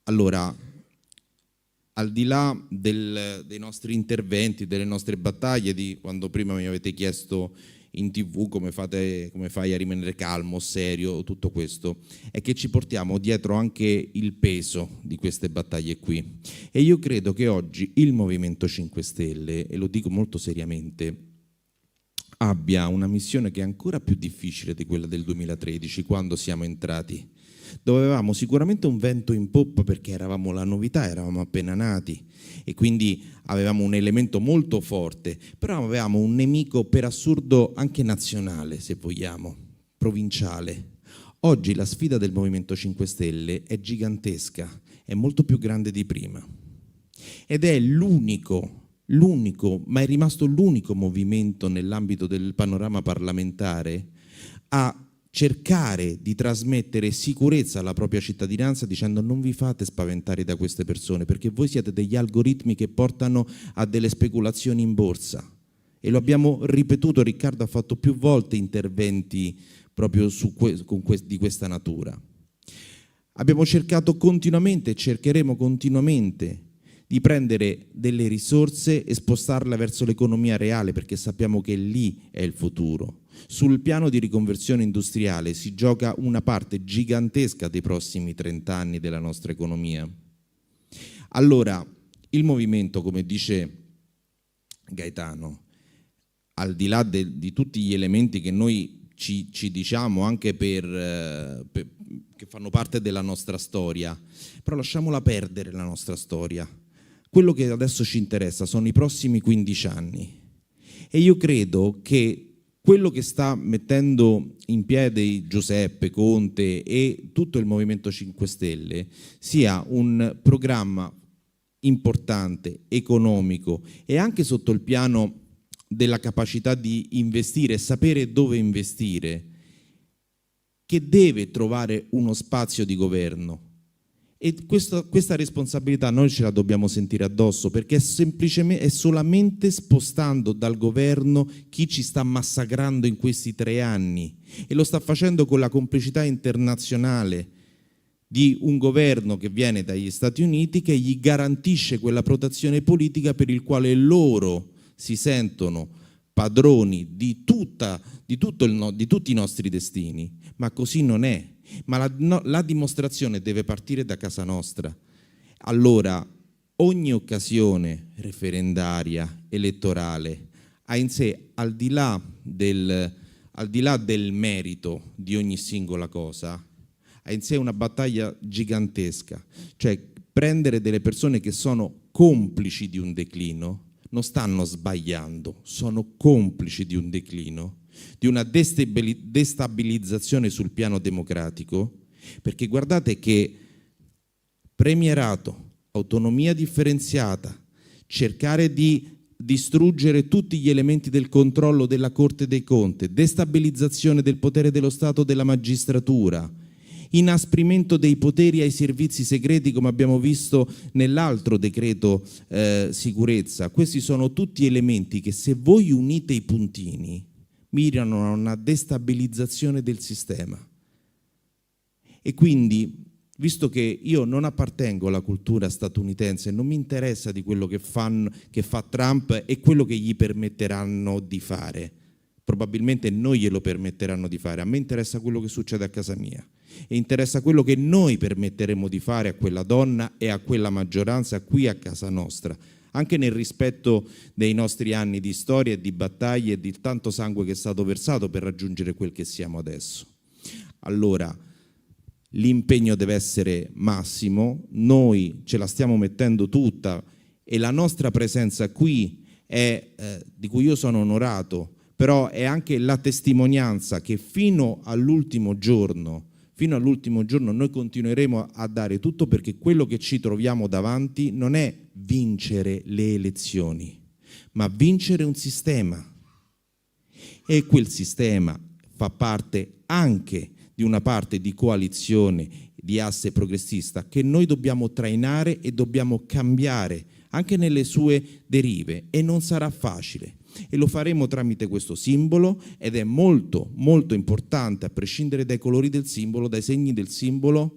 [SPEAKER 5] Allora, al di là dei nostri interventi, delle nostre battaglie, di quando prima mi avete chiesto in TV come fai a rimanere calmo, serio, tutto questo, è che ci portiamo dietro anche il peso di queste battaglie qui. E io credo che oggi il Movimento 5 Stelle, e lo dico molto seriamente, abbia una missione che è ancora più difficile di quella del 2013, quando siamo entrati, dove avevamo sicuramente un vento in poppa perché eravamo la novità, eravamo appena nati e quindi avevamo un elemento molto forte, però avevamo un nemico per assurdo anche nazionale, se vogliamo, provinciale. Oggi la sfida del Movimento 5 Stelle è gigantesca, è molto più grande di prima ed è l'unico, ma è rimasto l'unico movimento nell'ambito del panorama parlamentare a cercare di trasmettere sicurezza alla propria cittadinanza dicendo non vi fate spaventare da queste persone perché voi siete degli algoritmi che portano a delle speculazioni in borsa e lo abbiamo ripetuto, Riccardo ha fatto più volte interventi proprio di questa natura. Abbiamo cercato continuamente e cercheremo continuamente di prendere delle risorse e spostarle verso l'economia reale perché sappiamo che lì è il futuro. Sul piano di riconversione industriale si gioca una parte gigantesca dei prossimi 30 anni della nostra economia. Allora, il movimento, come dice Gaetano, al di là di tutti gli elementi che noi ci diciamo anche che fanno parte della nostra storia, però lasciamola perdere la nostra storia. Quello che adesso ci interessa sono i prossimi 15 anni e io credo che quello che sta mettendo in piedi Giuseppe Conte e tutto il Movimento 5 Stelle sia un programma importante, economico e anche sotto il piano della capacità di investire e sapere dove investire, che deve trovare uno spazio di governo. E questa responsabilità noi ce la dobbiamo sentire addosso perché è solamente spostando dal governo chi ci sta massacrando in questi 3 anni e lo sta facendo con la complicità internazionale di un governo che viene dagli Stati Uniti che gli garantisce quella protezione politica per il quale loro si sentono padroni di tutti i nostri destini, ma così non è. Ma la dimostrazione deve partire da casa nostra. Allora, ogni occasione referendaria, elettorale, ha in sé, al di là del merito di ogni singola cosa, ha in sé una battaglia gigantesca. Cioè, prendere delle persone che sono complici di un declino, non stanno sbagliando, sono complici di un declino, di una destabilizzazione sul piano democratico, perché guardate che premierato, autonomia differenziata, cercare di distruggere tutti gli elementi del controllo della Corte dei Conti, destabilizzazione del potere dello Stato, della magistratura, inasprimento dei poteri ai servizi segreti come abbiamo visto nell'altro decreto sicurezza. Questi sono tutti elementi che se voi unite i puntini mirano a una destabilizzazione del sistema. E quindi, visto che io non appartengo alla cultura statunitense, non mi interessa di quello che fa Trump e quello che gli permetteranno di fare. Probabilmente non glielo permetteranno di fare. A me interessa quello che succede a casa mia e interessa quello che noi permetteremo di fare a quella donna e a quella maggioranza qui a casa nostra, anche nel rispetto dei nostri anni di storia e di battaglie e di tanto sangue che è stato versato per raggiungere quel che siamo adesso. Allora, l'impegno deve essere massimo, noi ce la stiamo mettendo tutta e la nostra presenza qui è, di cui io sono onorato, però è anche la testimonianza che fino all'ultimo giorno noi continueremo a dare tutto perché quello che ci troviamo davanti non è vincere le elezioni, ma vincere un sistema. E quel sistema fa parte anche di una parte di coalizione, di asse progressista che noi dobbiamo trainare e dobbiamo cambiare anche nelle sue derive e non sarà facile. e lo faremo tramite questo simbolo, ed è molto molto importante, a prescindere dai colori del simbolo, dai segni del simbolo,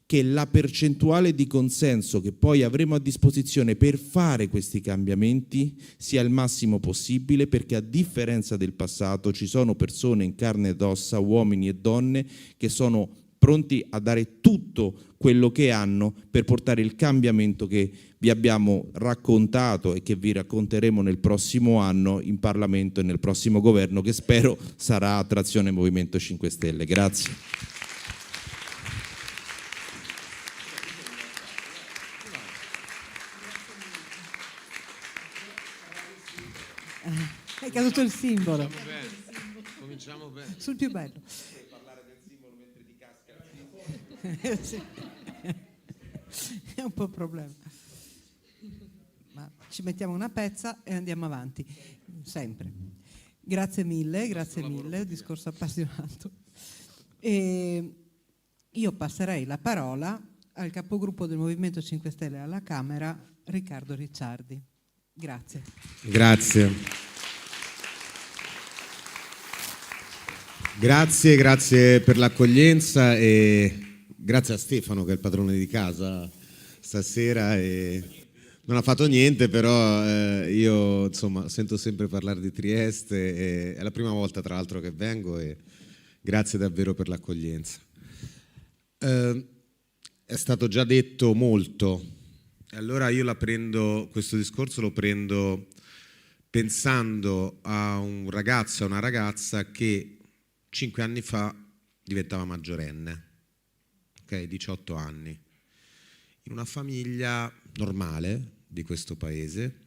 [SPEAKER 5] che la percentuale di consenso che poi avremo a disposizione per fare questi cambiamenti sia il massimo possibile, perché a differenza del passato ci sono persone in carne ed ossa, uomini e donne, che sono pronti a dare tutto quello che hanno per portare il cambiamento che vi abbiamo raccontato e che vi racconteremo nel prossimo anno in Parlamento e nel prossimo governo, che spero sarà a trazione Movimento 5 Stelle. Grazie.
[SPEAKER 1] È caduto il simbolo.
[SPEAKER 6] Cominciamo bene.
[SPEAKER 1] Sul più bello. Sì. È un po' un problema. Ma ci mettiamo una pezza e andiamo avanti, sempre. Grazie mille, un discorso appassionato. E io passerei la parola al capogruppo del Movimento 5 Stelle alla Camera, Riccardo Ricciardi. Grazie.
[SPEAKER 6] Grazie per l'accoglienza e grazie a Stefano che è il padrone di casa stasera e non ha fatto niente, però io insomma sento sempre parlare di Trieste e è la prima volta tra l'altro che vengo e grazie davvero per l'accoglienza. È stato già detto molto, allora io questo discorso lo prendo pensando a un ragazzo e una ragazza che 5 anni fa diventava maggiorenne, ok, 18 anni, in una famiglia normale di questo paese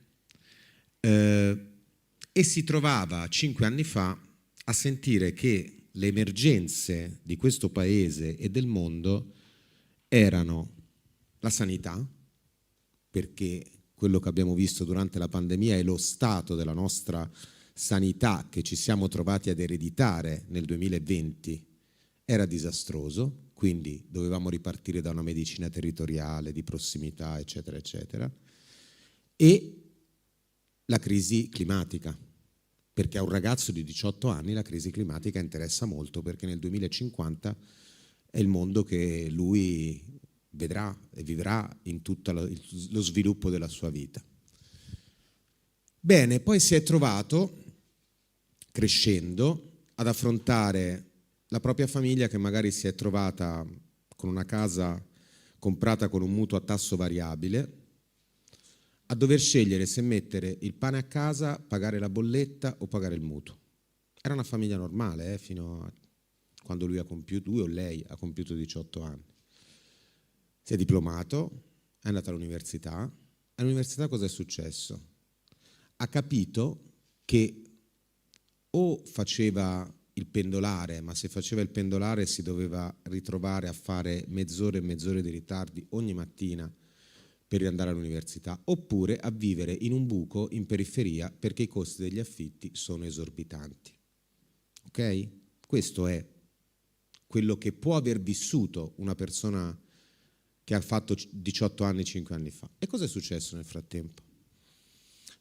[SPEAKER 6] e si trovava 5 anni fa a sentire che le emergenze di questo paese e del mondo erano la sanità, perché quello che abbiamo visto durante la pandemia è lo stato della nostra sanità che ci siamo trovati ad ereditare nel 2020 era disastroso, quindi dovevamo ripartire da una medicina territoriale, di prossimità, eccetera, eccetera, e la crisi climatica, perché a un ragazzo di 18 anni la crisi climatica interessa molto, perché nel 2050 è il mondo che lui vedrà e vivrà in tutto lo sviluppo della sua vita. Bene, poi si è trovato, crescendo, ad affrontare la propria famiglia che magari si è trovata con una casa comprata con un mutuo a tasso variabile, a dover scegliere se mettere il pane a casa, pagare la bolletta o pagare il mutuo. Era una famiglia normale, fino a quando lui o lei ha compiuto 18 anni. Si è diplomato, è andato all'università. All'università cosa è successo? Ha capito che o faceva il pendolare, ma se faceva il pendolare si doveva ritrovare a fare mezz'ora e mezz'ore di ritardi ogni mattina per andare all'università, oppure a vivere in un buco in periferia perché i costi degli affitti sono esorbitanti. Ok? Questo è quello che può aver vissuto una persona che ha fatto 18 anni 5 anni fa. E cosa è successo nel frattempo?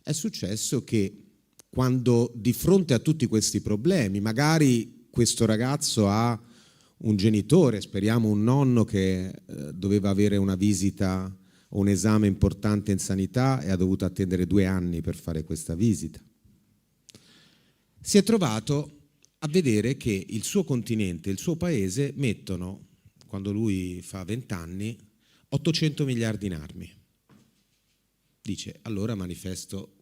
[SPEAKER 6] È successo che quando di fronte a tutti questi problemi, magari questo ragazzo ha un genitore, speriamo un nonno, che doveva avere una visita o un esame importante in sanità e ha dovuto attendere 2 anni per fare questa visita. Si è trovato a vedere che il suo continente, il suo paese mettono, quando lui fa 20 anni, 800 miliardi in armi. Dice, allora manifesto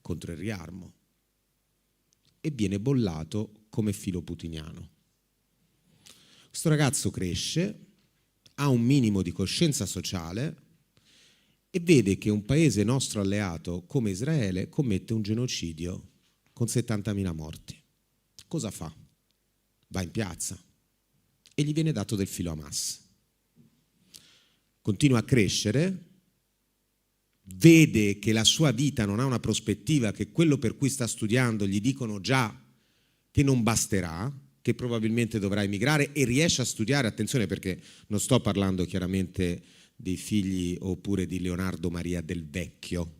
[SPEAKER 6] contro il riarmo. E viene bollato come filo putiniano. Questo ragazzo cresce, ha un minimo di coscienza sociale e vede che un paese nostro alleato come Israele commette un genocidio con 70.000 morti. Cosa fa? Va in piazza e gli viene dato del filo Hamas. Continua a crescere, vede che la sua vita non ha una prospettiva, che quello per cui sta studiando gli dicono già che non basterà, che probabilmente dovrà emigrare, e riesce a studiare, attenzione perché non sto parlando chiaramente dei figli oppure di Leonardo Maria del Vecchio,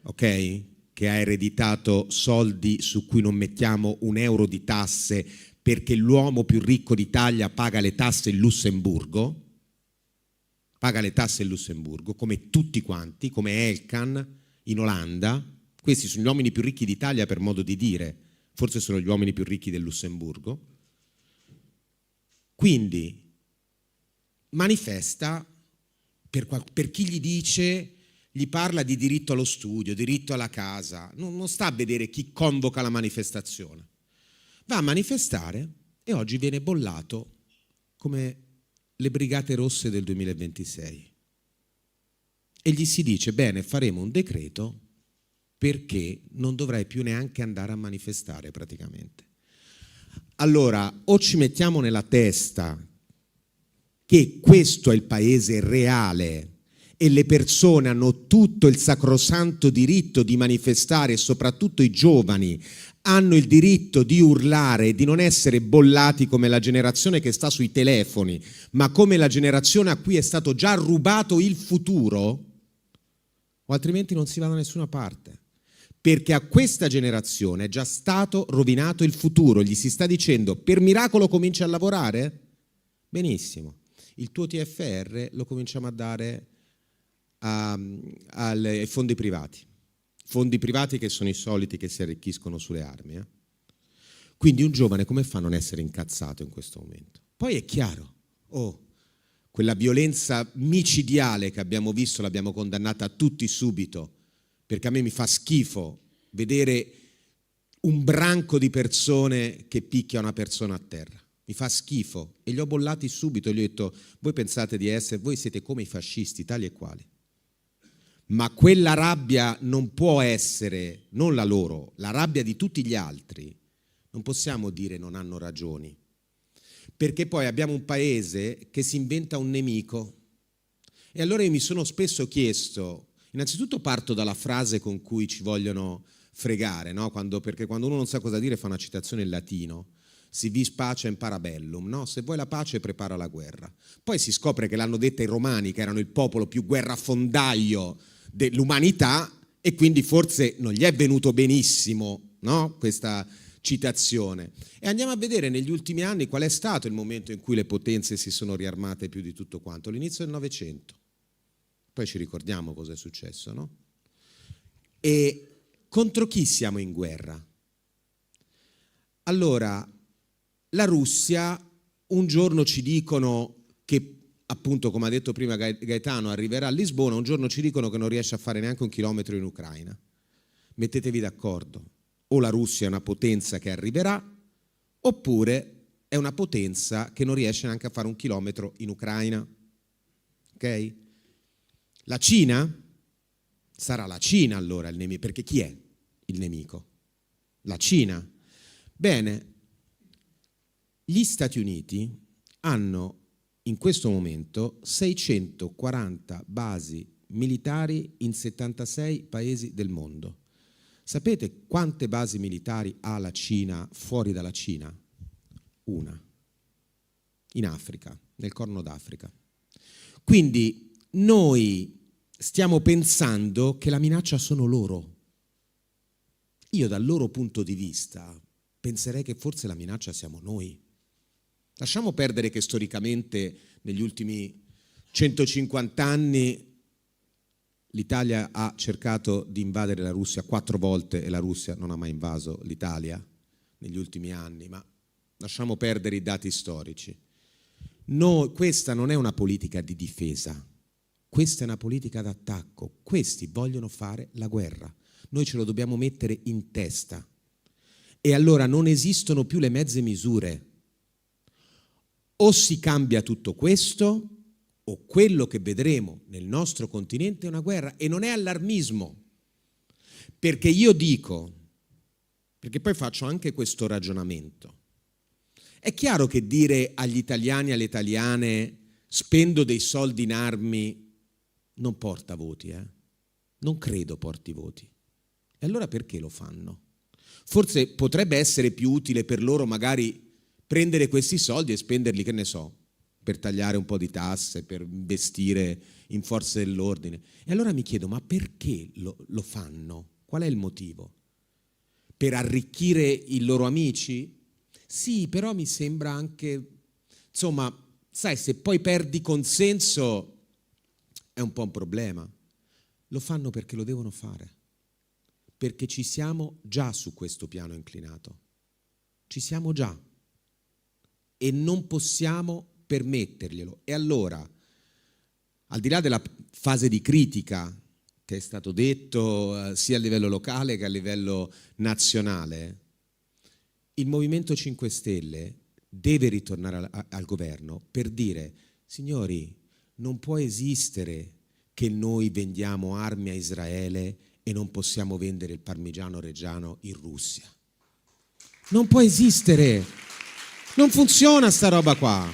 [SPEAKER 6] ok? Che che ha ereditato soldi su cui non mettiamo un euro di tasse perché l'uomo più ricco d'Italia paga le tasse in Lussemburgo, come tutti quanti, come Elkan in Olanda. Questi sono gli uomini più ricchi d'Italia, per modo di dire, forse sono gli uomini più ricchi del Lussemburgo. Quindi manifesta per chi gli dice, gli parla di diritto allo studio, diritto alla casa, non sta a vedere chi convoca la manifestazione. Va a manifestare e oggi viene bollato come le Brigate Rosse del 2026. E gli si dice, bene, faremo un decreto perché non dovrai più neanche andare a manifestare praticamente. Allora, o ci mettiamo nella testa che questo è il paese reale e le persone hanno tutto il sacrosanto diritto di manifestare, e soprattutto i giovani hanno il diritto di urlare e di non essere bollati come la generazione che sta sui telefoni, ma come la generazione a cui è stato già rubato il futuro, o altrimenti non si va da nessuna parte. Perché a questa generazione è già stato rovinato il futuro. Gli si sta dicendo, per miracolo cominci a lavorare? Benissimo. Il tuo TFR lo cominciamo a dare ai fondi privati. Fondi privati che sono i soliti che si arricchiscono sulle armi. Quindi un giovane come fa a non essere incazzato in questo momento? Poi è chiaro, quella violenza micidiale che abbiamo visto l'abbiamo condannata tutti subito, perché a me mi fa schifo vedere un branco di persone che picchia una persona a terra. Mi fa schifo e li ho bollati subito, gli ho detto, voi siete come i fascisti, tali e quali. Ma quella rabbia non può essere, non la loro, la rabbia di tutti gli altri. Non possiamo dire non hanno ragioni, perché poi abbiamo un paese che si inventa un nemico. E allora io mi sono spesso chiesto, innanzitutto parto dalla frase con cui ci vogliono fregare, no? Perché quando uno non sa cosa dire fa una citazione in latino, si vis pacem parabellum, no? Se vuoi la pace prepara la guerra. Poi si scopre che l'hanno detta i romani, che erano il popolo più guerrafondaio dell'umanità, e quindi forse non gli è venuto benissimo, no? Questa citazione. E andiamo a vedere negli ultimi anni qual è stato il momento in cui le potenze si sono riarmate più di tutto quanto, l'inizio del Novecento. Poi ci ricordiamo cosa è successo, no? E contro chi siamo in guerra? Allora, la Russia, un giorno ci dicono che, appunto, come ha detto prima Gaetano, arriverà a Lisbona, un giorno ci dicono che non riesce a fare neanche 1 chilometro in Ucraina. Mettetevi d'accordo. O la Russia è una potenza che arriverà, oppure è una potenza che non riesce neanche a fare 1 chilometro in Ucraina. Ok? La Cina? Sarà la Cina allora il nemico, perché chi è il nemico? La Cina. Bene, gli Stati Uniti hanno in questo momento 640 basi militari in 76 paesi del mondo. Sapete quante basi militari ha la Cina fuori dalla Cina? 1. In Africa, nel Corno d'Africa. Quindi noi stiamo pensando che la minaccia sono loro. Io dal loro punto di vista penserei che forse la minaccia siamo noi. Lasciamo perdere che storicamente negli ultimi 150 anni l'Italia ha cercato di invadere la Russia 4 volte e la Russia non ha mai invaso l'Italia negli ultimi anni, ma lasciamo perdere i dati storici. Questa non è una politica di difesa, questa è una politica d'attacco. Questi vogliono fare la guerra, noi ce lo dobbiamo mettere in testa. E allora non esistono più le mezze misure. O si cambia tutto questo, o quello che vedremo nel nostro continente è una guerra. E non è allarmismo, perché io dico, perché poi faccio anche questo ragionamento. È chiaro che dire agli italiani e alle italiane spendo dei soldi in armi non porta voti, non credo porti voti. E allora perché lo fanno? Forse potrebbe essere più utile per loro magari prendere questi soldi e spenderli, che ne so, per tagliare un po' di tasse, per investire in forze dell'ordine. E allora mi chiedo, ma perché lo fanno Qual è il motivo? Per arricchire i loro amici? Sì, però mi sembra anche, insomma, sai, se poi perdi consenso è un po' un problema. Lo fanno perché lo devono fare, perché ci siamo già su questo piano inclinato. Ci siamo già e non possiamo permetterglielo. E allora, al di là della fase di critica che è stato detto sia a livello locale che a livello nazionale, il Movimento 5 Stelle deve ritornare al governo per dire: signori, non può esistere che noi vendiamo armi a Israele e non possiamo vendere il parmigiano reggiano in Russia. Non può esistere, non funziona sta roba qua.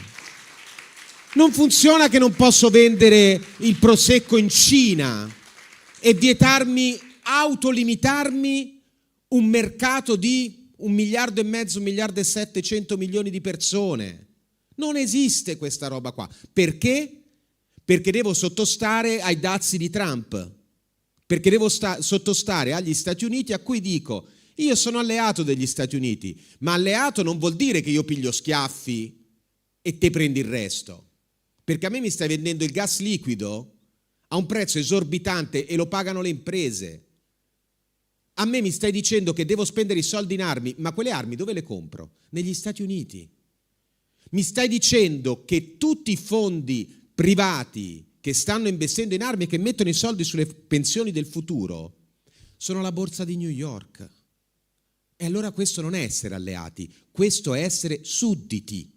[SPEAKER 6] Non funziona che non posso vendere il prosecco in Cina e vietarmi, autolimitarmi un mercato di 1,5 miliardi, 1,7 miliardi di persone. Non esiste questa roba qua. Perché? Perché devo sottostare ai dazi di Trump, perché devo sottostare agli Stati Uniti, a cui dico: io sono alleato degli Stati Uniti, ma alleato non vuol dire che io piglio schiaffi e te prendi il resto, perché a me mi stai vendendo il gas liquido a un prezzo esorbitante e lo pagano le imprese. A me mi stai dicendo che devo spendere i soldi in armi, ma quelle armi dove le compro? Negli Stati Uniti. Mi stai dicendo che tutti i fondi privati che stanno investendo in armi e che mettono i soldi sulle pensioni del futuro sono la borsa di New York. E allora questo non è essere alleati, questo è essere sudditi.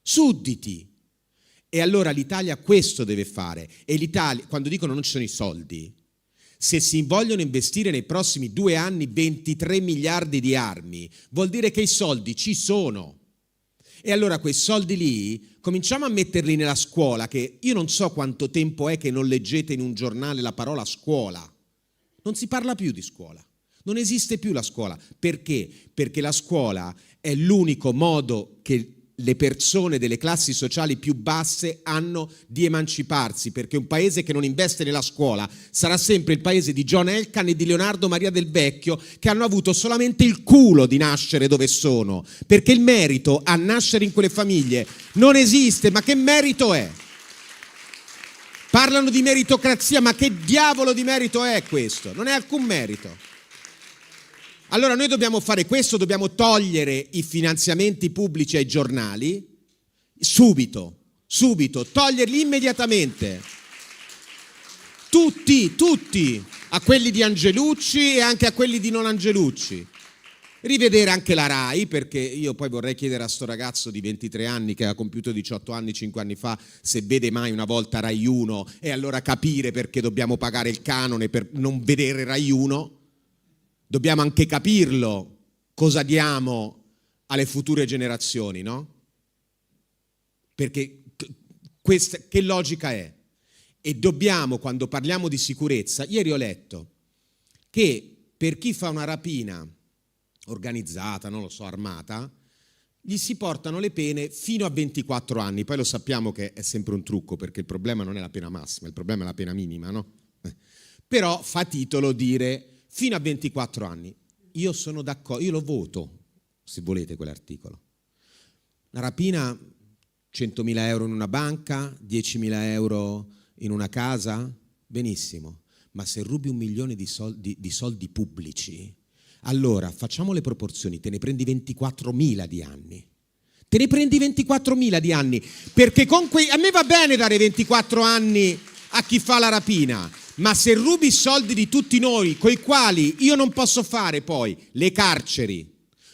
[SPEAKER 6] Sudditi. E allora l'Italia questo deve fare. E l'Italia, quando dicono non ci sono i soldi, se si vogliono investire nei prossimi 2 anni 23 miliardi di armi, vuol dire che i soldi ci sono. E allora quei soldi lì cominciamo a metterli nella scuola, che io non so quanto tempo è che non leggete in un giornale la parola scuola. Non si parla più di scuola, non esiste più la scuola. Perché? Perché la scuola è l'unico modo che le persone delle classi sociali più basse hanno di emanciparsi, perché un paese che non investe nella scuola sarà sempre il paese di John Elkann e di Leonardo Maria del Vecchio, che hanno avuto solamente il culo di nascere dove sono, perché il merito a nascere in quelle famiglie non esiste. Ma che merito è? Parlano di meritocrazia, ma che diavolo di merito è questo? Non è alcun merito. Allora noi dobbiamo fare questo, dobbiamo togliere i finanziamenti pubblici ai giornali, subito, toglierli immediatamente. Tutti, a quelli di Angelucci e anche a quelli di non Angelucci. Rivedere anche la RAI, perché io poi vorrei chiedere a sto ragazzo di 23 anni che ha compiuto 18 anni 5 anni fa se vede mai una volta Rai 1 e allora capire perché dobbiamo pagare il canone per non vedere Rai 1. Dobbiamo anche capirlo cosa diamo alle future generazioni, no? Perché che logica è? E dobbiamo, quando parliamo di sicurezza, ieri ho letto che per chi fa una rapina organizzata, non lo so, armata, gli si portano le pene fino a 24 anni. Poi lo sappiamo che è sempre un trucco, perché il problema non è la pena massima, il problema è la pena minima, no? Però fa titolo dire fino a 24 anni. Io sono d'accordo, io lo voto, se volete, quell'articolo. Una rapina, 100.000 euro in una banca, 10.000 euro in una casa, benissimo. Ma se rubi 1 milione di soldi pubblici, allora facciamo le proporzioni, te ne prendi 24.000 di anni. Te ne prendi 24.000 di anni, perché a me va bene dare 24 anni a chi fa la rapina, ma se rubi i soldi di tutti noi, coi quali io non posso fare poi le carceri,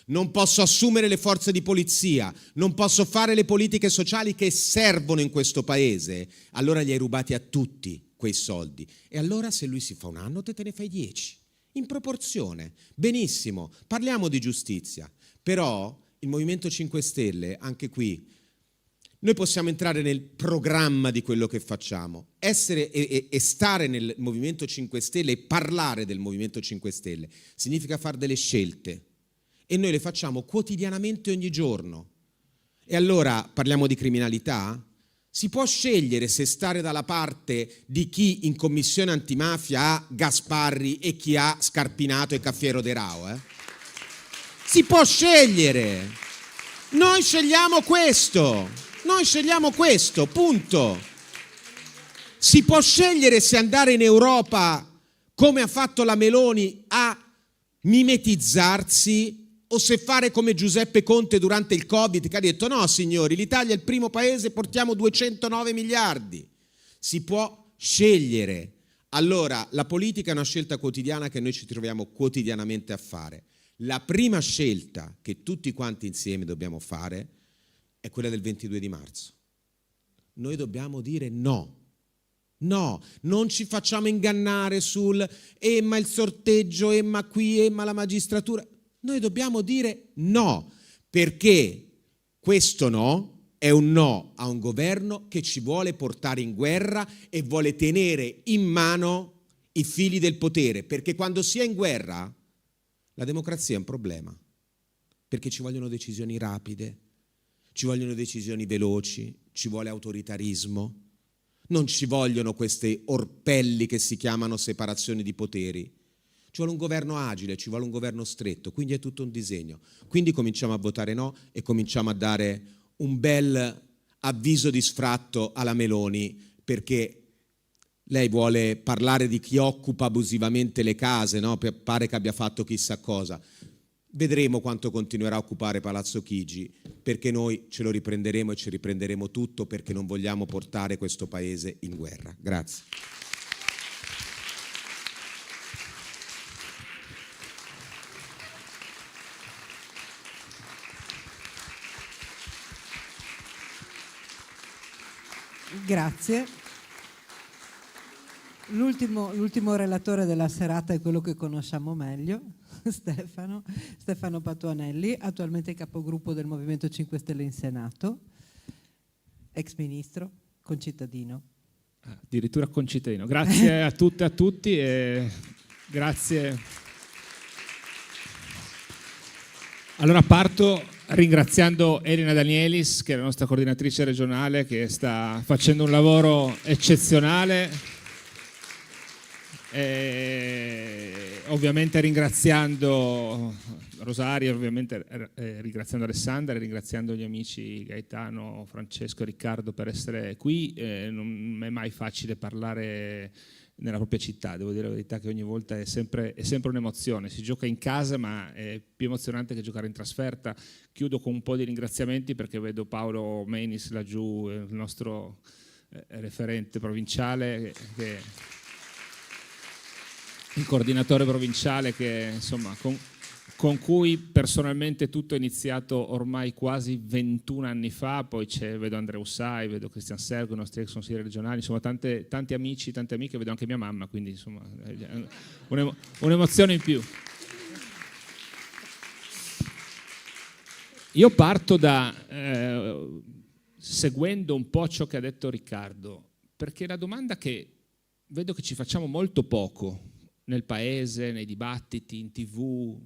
[SPEAKER 6] non posso assumere le forze di polizia, non posso fare le politiche sociali che servono in questo paese, allora li hai rubati a tutti quei soldi. E allora se lui si fa 1 anno, te ne fai 10, in proporzione. Benissimo, parliamo di giustizia, però il Movimento 5 Stelle, anche qui, noi possiamo entrare nel programma di quello che facciamo, essere e stare nel Movimento 5 Stelle e parlare del Movimento 5 Stelle significa fare delle scelte e noi le facciamo quotidianamente ogni giorno. E allora parliamo di criminalità? Si può scegliere se stare dalla parte di chi in commissione antimafia ha Gasparri e chi ha Scarpinato e Cafiero De Rao. Si può scegliere. Noi scegliamo questo, punto. Si può scegliere se andare in Europa, come ha fatto la Meloni, a mimetizzarsi, o se fare come Giuseppe Conte durante il Covid, che ha detto no signori, l'Italia è il primo paese, portiamo 209 miliardi. Si può scegliere. Allora, la politica è una scelta quotidiana che noi ci troviamo quotidianamente a fare. La prima scelta che tutti quanti insieme dobbiamo fare è quella del 22 di marzo. Noi dobbiamo dire no. No, non ci facciamo ingannare sul ma il sorteggio, ma qui, ma la magistratura. Noi dobbiamo dire no, perché questo no è un no a un governo che ci vuole portare in guerra e vuole tenere in mano i fili del potere, perché quando si è in guerra la democrazia è un problema, perché ci vogliono decisioni rapide, ci vogliono decisioni veloci, ci vuole autoritarismo, non ci vogliono questi orpelli che si chiamano separazioni di poteri. Ci vuole un governo agile, ci vuole un governo stretto, quindi è tutto un disegno. Quindi cominciamo a votare no e cominciamo a dare un bel avviso di sfratto alla Meloni, perché lei vuole parlare di chi occupa abusivamente le case, no? Pare che abbia fatto chissà cosa. Vedremo quanto continuerà a occupare Palazzo Chigi, perché noi ce lo riprenderemo e ci riprenderemo tutto, perché non vogliamo portare questo paese in guerra. Grazie.
[SPEAKER 1] Grazie. L'ultimo relatore della serata è quello che conosciamo meglio, Stefano Patuanelli, attualmente capogruppo del Movimento 5 Stelle in Senato, ex ministro, concittadino.
[SPEAKER 7] Addirittura concittadino. Grazie a tutte e a tutti e grazie. Allora parto ringraziando Elena Danielis, che è la nostra coordinatrice regionale, che sta facendo un lavoro eccezionale. Ovviamente ringraziando Rosario, ovviamente ringraziando Alessandra, ringraziando gli amici Gaetano, Francesco e Riccardo per essere qui. Non è mai facile parlare nella propria città, devo dire la verità che ogni volta è sempre un'emozione. Si gioca in casa, ma è più emozionante che giocare in trasferta. Chiudo con un po' di ringraziamenti perché vedo Paolo Menis laggiù, il nostro referente provinciale, il coordinatore provinciale, che insomma con cui personalmente tutto è iniziato ormai quasi 21 anni fa. Poi vedo Andrea Ussai, vedo Cristian Sergo, i nostri ex consiglieri regionali, insomma tanti amici, tante amiche, vedo anche mia mamma, quindi insomma un'emozione in più. Io parto seguendo un po' ciò che ha detto Riccardo, perché la domanda che vedo che ci facciamo molto poco nel paese, nei dibattiti, in TV,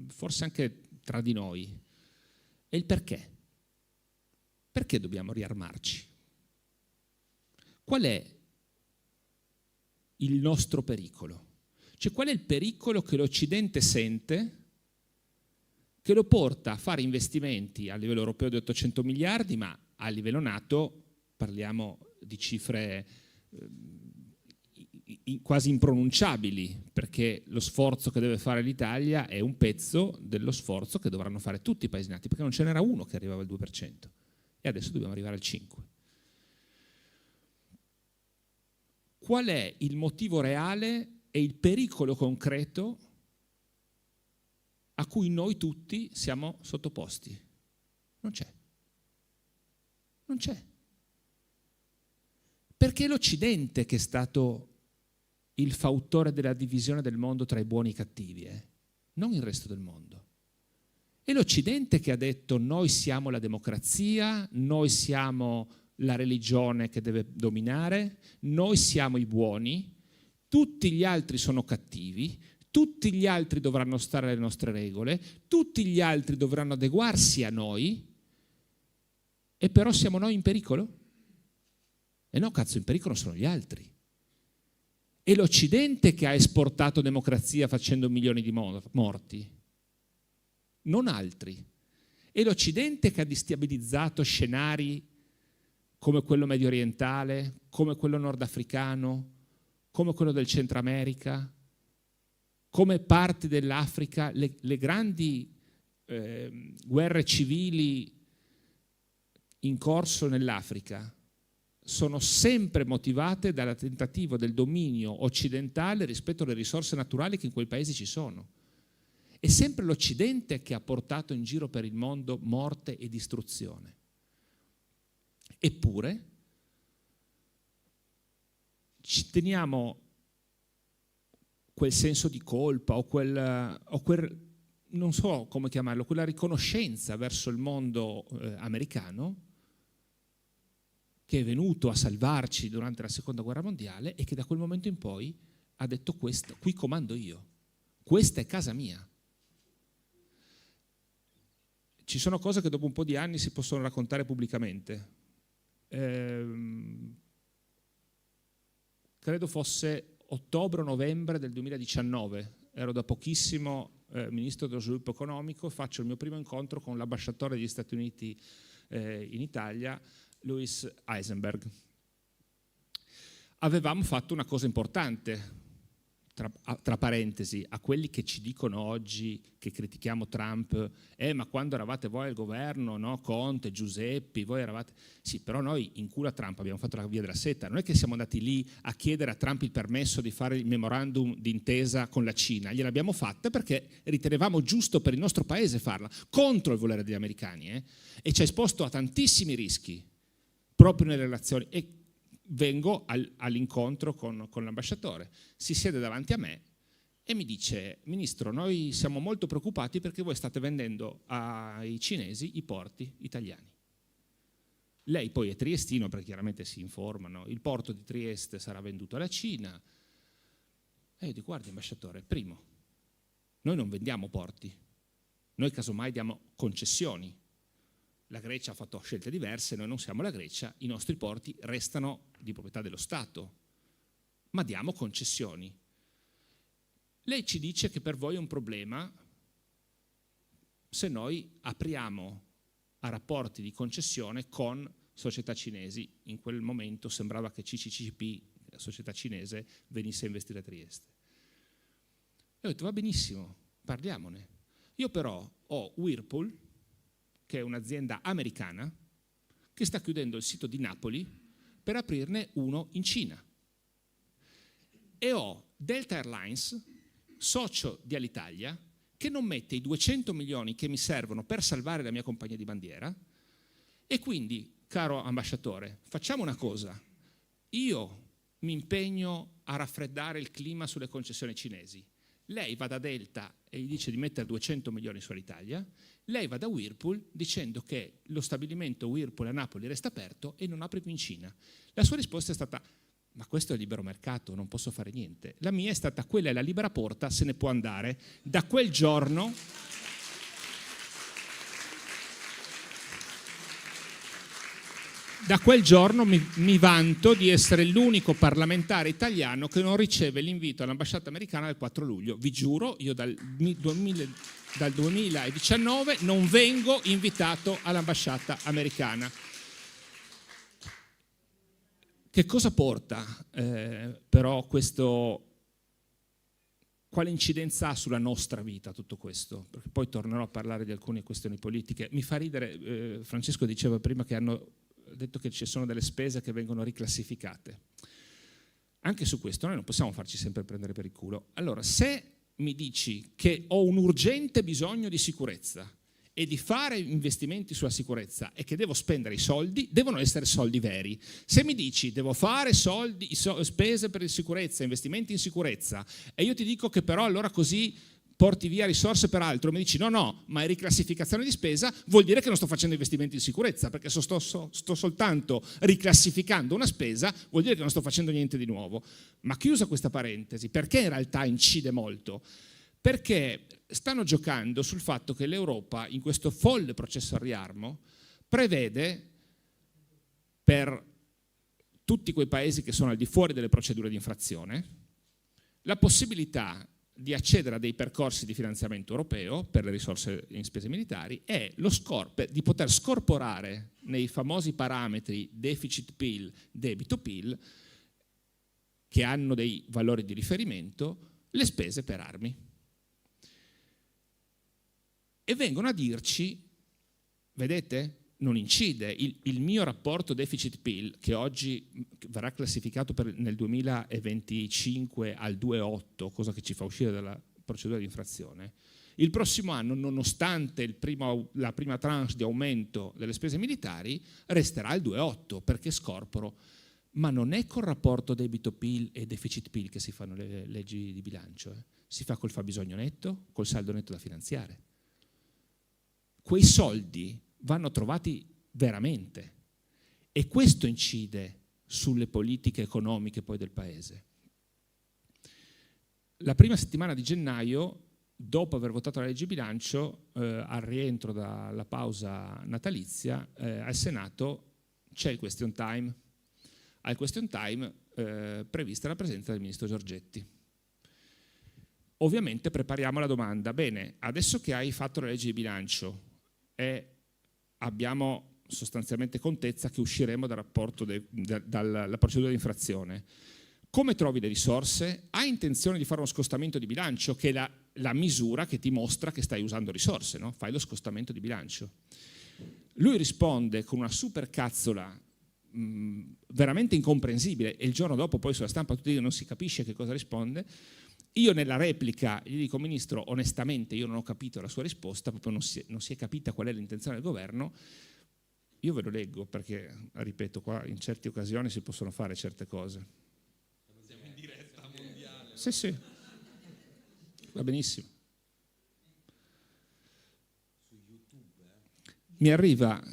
[SPEAKER 7] forse anche tra di noi, è il perché. Perché dobbiamo riarmarci? Qual è il nostro pericolo? Cioè, qual è il pericolo che l'Occidente sente che lo porta a fare investimenti a livello europeo di 800 miliardi, ma a livello NATO parliamo di cifre quasi impronunciabili, perché lo sforzo che deve fare l'Italia è un pezzo dello sforzo che dovranno fare tutti i paesi nati, perché non ce n'era uno che arrivava al 2% e adesso dobbiamo arrivare al 5%. Qual è il motivo reale e il pericolo concreto a cui noi tutti siamo sottoposti? Non c'è. Non c'è. Perché è l'Occidente che è stato il fautore della divisione del mondo tra i buoni e i cattivi, non il resto del mondo. È l'Occidente che ha detto: noi siamo la democrazia, noi siamo la religione che deve dominare, noi siamo i buoni, tutti gli altri sono cattivi, tutti gli altri dovranno stare alle nostre regole, tutti gli altri dovranno adeguarsi a noi, e però siamo noi in pericolo? E no, cazzo, in pericolo sono gli altri. È l'Occidente che ha esportato democrazia facendo milioni di morti, non altri. È l'Occidente che ha destabilizzato scenari come quello medio orientale, come quello nordafricano, come quello del Centro America, come parti dell'Africa, le grandi guerre civili in corso nell'Africa sono sempre motivate dal tentativo del dominio occidentale rispetto alle risorse naturali che in quei paesi ci sono. È sempre l'Occidente che ha portato in giro per il mondo morte e distruzione. Eppure ci teniamo quel senso di colpa o quel non so come chiamarlo, quella riconoscenza verso il mondo americano che è venuto a salvarci durante la Seconda Guerra Mondiale e che da quel momento in poi ha detto: questo, qui comando io, questa è casa mia. Ci sono cose che dopo un po' di anni si possono raccontare pubblicamente. Credo fosse ottobre o novembre del 2019, ero da pochissimo ministro dello sviluppo economico, faccio il mio primo incontro con l'ambasciatore degli Stati Uniti in Italia, Louis Eisenberg. Avevamo fatto una cosa importante, tra parentesi, a quelli che ci dicono oggi che critichiamo Trump, ma quando eravate voi al governo, no? Conte, Giuseppi, voi eravate... Sì, però noi in culo a Trump abbiamo fatto la via della seta, non è che siamo andati lì a chiedere a Trump il permesso di fare il memorandum d'intesa con la Cina, gliel'abbiamo fatta perché ritenevamo giusto per il nostro paese farla, contro il volere degli americani, e ci ha esposto a tantissimi rischi, proprio nelle relazioni. E vengo all'incontro con l'ambasciatore, si siede davanti a me e mi dice: Ministro, noi siamo molto preoccupati perché voi state vendendo ai cinesi i porti italiani. Lei poi è triestino, perché chiaramente si informano, il porto di Trieste sarà venduto alla Cina. E io dico: guardi ambasciatore, primo, noi non vendiamo porti, noi casomai diamo concessioni. La Grecia ha fatto scelte diverse, noi non siamo la Grecia, i nostri porti restano di proprietà dello Stato, ma diamo concessioni. Lei ci dice che per voi è un problema se noi apriamo a rapporti di concessione con società cinesi. In quel momento sembrava che CCCP, la società cinese, venisse a investire a Trieste. E ho detto: va benissimo, parliamone. Io però ho Whirlpool, che è un'azienda americana, che sta chiudendo il sito di Napoli per aprirne uno in Cina. E ho Delta Airlines, socio di Alitalia, che non mette i 200 milioni che mi servono per salvare la mia compagnia di bandiera. E quindi, caro ambasciatore, facciamo una cosa: io mi impegno a raffreddare il clima sulle concessioni cinesi, lei va da Delta e gli dice di mettere 200 milioni sull'Italia, lei va da Whirlpool dicendo che lo stabilimento Whirlpool a Napoli resta aperto e non apre più in Cina. La sua risposta è stata: ma questo è libero mercato, non posso fare niente. La mia è stata: quella è la libera porta, se ne può andare. Da quel giorno mi vanto di essere l'unico parlamentare italiano che non riceve l'invito all'ambasciata americana del 4 luglio. Vi giuro, io dal 2019 non vengo invitato all'ambasciata americana. Che cosa porta però questo? Quale incidenza ha sulla nostra vita tutto questo? Perché poi tornerò a parlare di alcune questioni politiche. Mi fa ridere, Francesco diceva prima che hanno detto che ci sono delle spese che vengono riclassificate. Anche su questo noi non possiamo farci sempre prendere per il culo. Allora, se mi dici che ho un urgente bisogno di sicurezza e di fare investimenti sulla sicurezza e che devo spendere i soldi, devono essere soldi veri. Se mi dici devo fare spese per la sicurezza, investimenti in sicurezza, e io ti dico che però allora così porti via risorse per altro, mi dici no, ma è riclassificazione di spesa, vuol dire che non sto facendo investimenti in sicurezza, perché sto soltanto riclassificando una spesa, vuol dire che non sto facendo niente di nuovo. Ma chiusa questa parentesi, perché in realtà incide molto? Perché stanno giocando sul fatto che l'Europa, in questo folle processo al riarmo, prevede per tutti quei paesi che sono al di fuori delle procedure di infrazione, la possibilità di accedere a dei percorsi di finanziamento europeo per le risorse in spese militari e di poter scorporare nei famosi parametri deficit-PIL, debito-PIL, che hanno dei valori di riferimento, le spese per armi. E vengono a dirci, vedete, non incide, il mio rapporto deficit-PIL, che oggi verrà classificato nel 2025 al 2,8, cosa che ci fa uscire dalla procedura di infrazione, il prossimo anno, nonostante la prima tranche di aumento delle spese militari, resterà al 2,8 perché scorporo. Ma non è col rapporto debito-PIL e deficit-PIL che si fanno le leggi di bilancio, si fa col fabbisogno netto, col saldo netto da finanziare. Quei soldi vanno trovati veramente e questo incide sulle politiche economiche poi del Paese. La prima settimana di gennaio, dopo aver votato la legge di bilancio, al rientro dalla pausa natalizia, al Senato c'è il question time. Al question time prevista la presenza del ministro Giorgetti. Ovviamente prepariamo la domanda, bene, adesso che hai fatto la legge di bilancio e abbiamo sostanzialmente contezza che usciremo dal rapporto dalla procedura di infrazione, come trovi le risorse? Hai intenzione di fare uno scostamento di bilancio, che è la misura che ti mostra che stai usando risorse, no? Fai lo scostamento di bilancio. Lui risponde con una supercazzola veramente incomprensibile e il giorno dopo poi sulla stampa tutti non si capisce che cosa risponde. Io nella replica gli dico: Ministro, onestamente io non ho capito la sua risposta, proprio non si è capita qual è l'intenzione del governo. Io ve lo leggo perché, ripeto, qua in certe occasioni si possono fare certe cose. Siamo in diretta mondiale. Sì, sì, va benissimo. Su YouTube, mi arriva,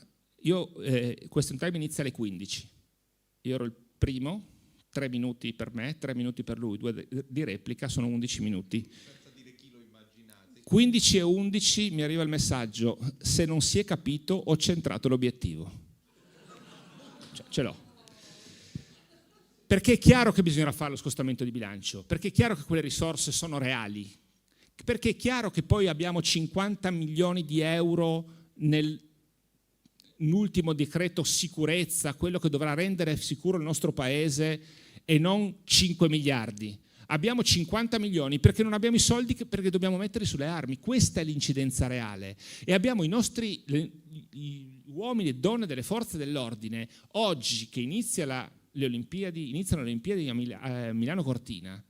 [SPEAKER 7] question time inizia alle 15. Io ero il primo, 3 minuti per me, 3 minuti per lui, 2 di replica, sono 11 minuti. 15 e 11 mi arriva il messaggio: se non si è capito ho centrato l'obiettivo. Ce l'ho. Perché è chiaro che bisognerà fare lo scostamento di bilancio, perché è chiaro che quelle risorse sono reali, perché è chiaro che poi abbiamo 50 milioni di euro nell'ultimo decreto sicurezza, quello che dovrà rendere sicuro il nostro paese, e non 5 miliardi. Abbiamo 50 milioni perché non abbiamo i soldi, perché dobbiamo metterli sulle armi. Questa è l'incidenza reale. E abbiamo gli uomini e donne delle forze dell'ordine, oggi che iniziano le Olimpiadi a Milano Cortina,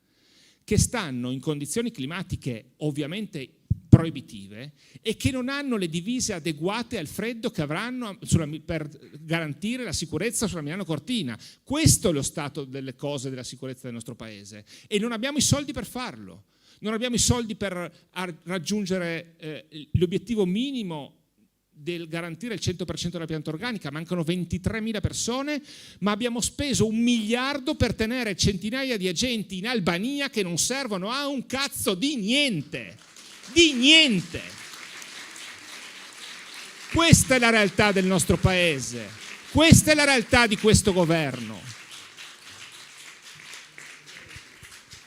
[SPEAKER 7] che stanno in condizioni climatiche ovviamente proibitive e che non hanno le divise adeguate al freddo che avranno per garantire la sicurezza sulla Milano Cortina. Questo è lo stato delle cose della sicurezza del nostro paese e non abbiamo i soldi per farlo. Non abbiamo i soldi per raggiungere l'obiettivo minimo del garantire il 100% della pianta organica. Mancano 23.000 persone, ma abbiamo speso 1 miliardo per tenere centinaia di agenti in Albania che non servono a un cazzo di niente. Di niente. Questa è la realtà del nostro paese, questa è la realtà di questo governo.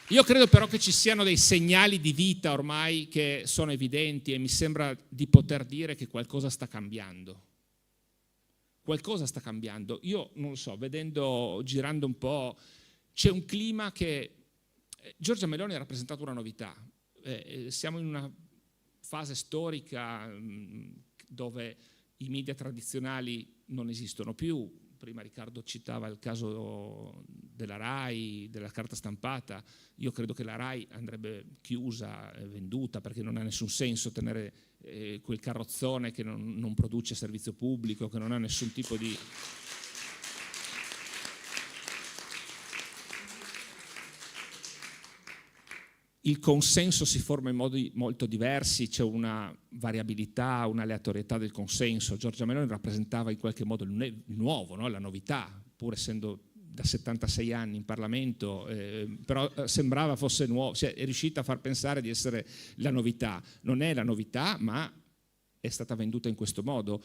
[SPEAKER 7] Io credo però che ci siano dei segnali di vita ormai che sono evidenti e mi sembra di poter dire che qualcosa sta cambiando. Qualcosa sta cambiando. Io non lo so, girando un po', c'è un clima che Giorgia Meloni ha rappresentato una novità. Siamo in una fase storica dove i media tradizionali non esistono più. Prima Riccardo citava il caso della RAI, della carta stampata. Io credo che la RAI andrebbe chiusa, venduta, perché non ha nessun senso tenere quel carrozzone che non produce servizio pubblico, che non ha nessun tipo di... Il consenso si forma in modi molto diversi, c'è una variabilità, un'aleatorietà del consenso. Giorgia Meloni rappresentava in qualche modo il nuovo, no? La novità, pur essendo da 76 anni in Parlamento, però sembrava fosse nuovo, cioè, è riuscita a far pensare di essere la novità. Non è la novità, ma è stata venduta in questo modo.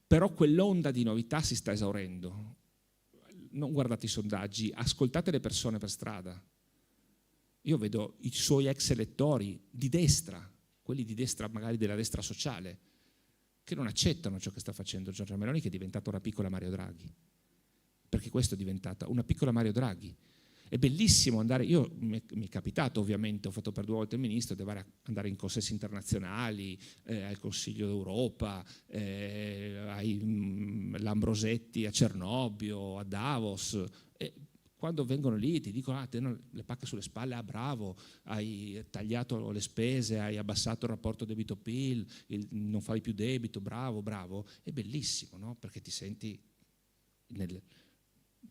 [SPEAKER 7] però quell'onda di novità si sta esaurendo. Non guardate i sondaggi, ascoltate le persone per strada. Io vedo i suoi ex elettori di destra, quelli di destra magari della destra sociale, che non accettano ciò che sta facendo Giorgia Meloni, che è diventata una piccola Mario Draghi. Perché questo è diventata una piccola Mario Draghi. È bellissimo andare, mi è capitato ovviamente, ho fatto per 2 volte il ministro, devo andare in consessi internazionali, al Consiglio d'Europa, Lambrosetti a Cernobbio, a Davos. Quando vengono lì ti dicono te le pacche sulle spalle, bravo, hai tagliato le spese, hai abbassato il rapporto debito-PIL, non fai più debito, bravo, bravo. È bellissimo, no? Perché ti senti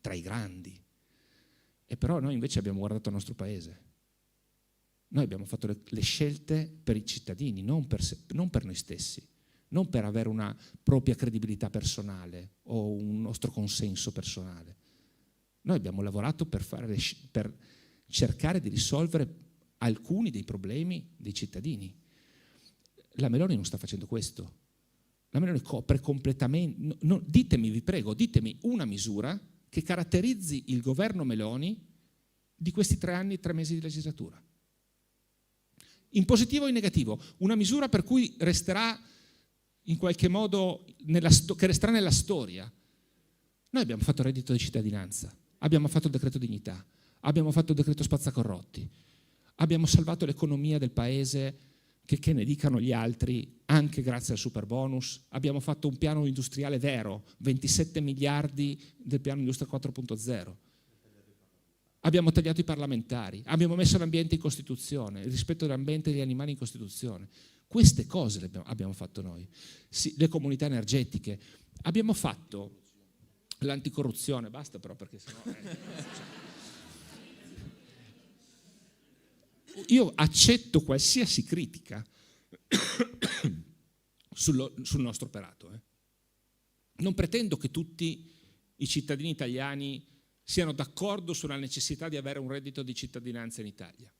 [SPEAKER 7] tra i grandi. E però noi invece abbiamo guardato il nostro paese. Noi abbiamo fatto le scelte per i cittadini, non per noi stessi, non per avere una propria credibilità personale o un nostro consenso personale. Noi abbiamo lavorato per cercare di risolvere alcuni dei problemi dei cittadini. La Meloni non sta facendo questo. La Meloni copre completamente. Ditemi, vi prego, ditemi una misura che caratterizzi il governo Meloni di questi 3 anni e 3 mesi di legislatura. In positivo o in negativo? Una misura per cui resterà in qualche modo, che resterà nella storia. Noi abbiamo fatto il reddito di cittadinanza, abbiamo fatto il decreto dignità, abbiamo fatto il decreto spazzacorrotti, abbiamo salvato l'economia del paese, che ne dicano gli altri, anche grazie al super bonus. Abbiamo fatto un piano industriale vero, 27 miliardi del piano Industria 4.0. Abbiamo tagliato i parlamentari, abbiamo messo l'ambiente in Costituzione, il rispetto dell'ambiente e degli animali in Costituzione. Queste cose abbiamo fatto noi. Sì, le comunità energetiche. Abbiamo fatto l'anticorruzione, basta però perché sennò... Io accetto qualsiasi critica sul nostro operato. Non pretendo che tutti i cittadini italiani siano d'accordo sulla necessità di avere un reddito di cittadinanza in Italia.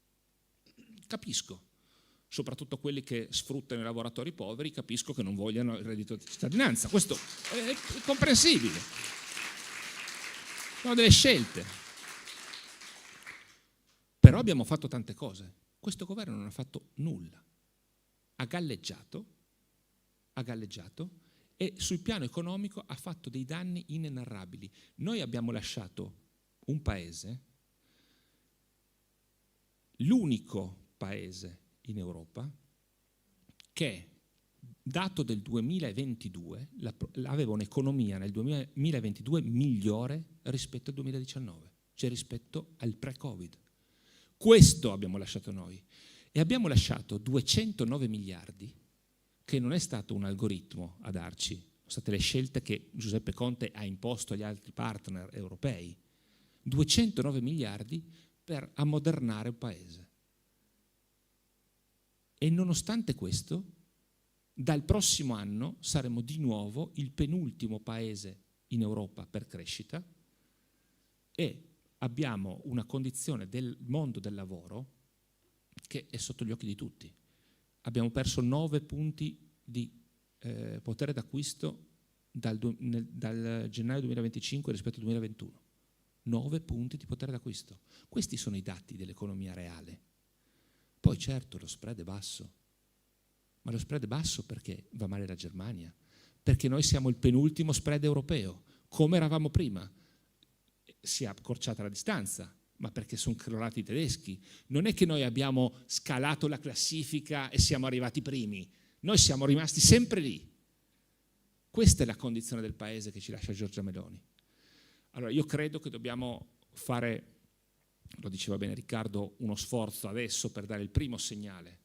[SPEAKER 7] Capisco, soprattutto quelli che sfruttano i lavoratori poveri, capisco che non vogliano il reddito di cittadinanza. Questo è comprensibile. Sono delle scelte. Però abbiamo fatto tante cose. Questo governo non ha fatto nulla. Ha galleggiato e sul piano economico ha fatto dei danni inenarrabili. Noi abbiamo lasciato un paese, l'unico paese in Europa, che dato del 2022 aveva un'economia nel 2022 migliore rispetto al 2019, cioè rispetto al pre-Covid. Questo abbiamo lasciato noi e abbiamo lasciato 209 miliardi che non è stato un algoritmo a darci, sono state le scelte che Giuseppe Conte ha imposto agli altri partner europei. 209 miliardi per ammodernare un paese. E nonostante questo, dal prossimo anno saremo di nuovo il penultimo paese in Europa per crescita e abbiamo una condizione del mondo del lavoro che è sotto gli occhi di tutti. Abbiamo perso 9 punti di potere d'acquisto dal gennaio 2025 rispetto al 2021. 9 punti di potere d'acquisto. Questi sono i dati dell'economia reale. Poi certo lo spread è basso, ma lo spread è basso perché va male la Germania, perché noi siamo il penultimo spread europeo, come eravamo prima. Si è accorciata la distanza, ma perché sono crollati i tedeschi. Non è che noi abbiamo scalato la classifica e siamo arrivati primi, noi siamo rimasti sempre lì. Questa è la condizione del paese che ci lascia Giorgia Meloni. Allora io credo che dobbiamo fare, lo diceva bene Riccardo, uno sforzo adesso per dare il primo segnale.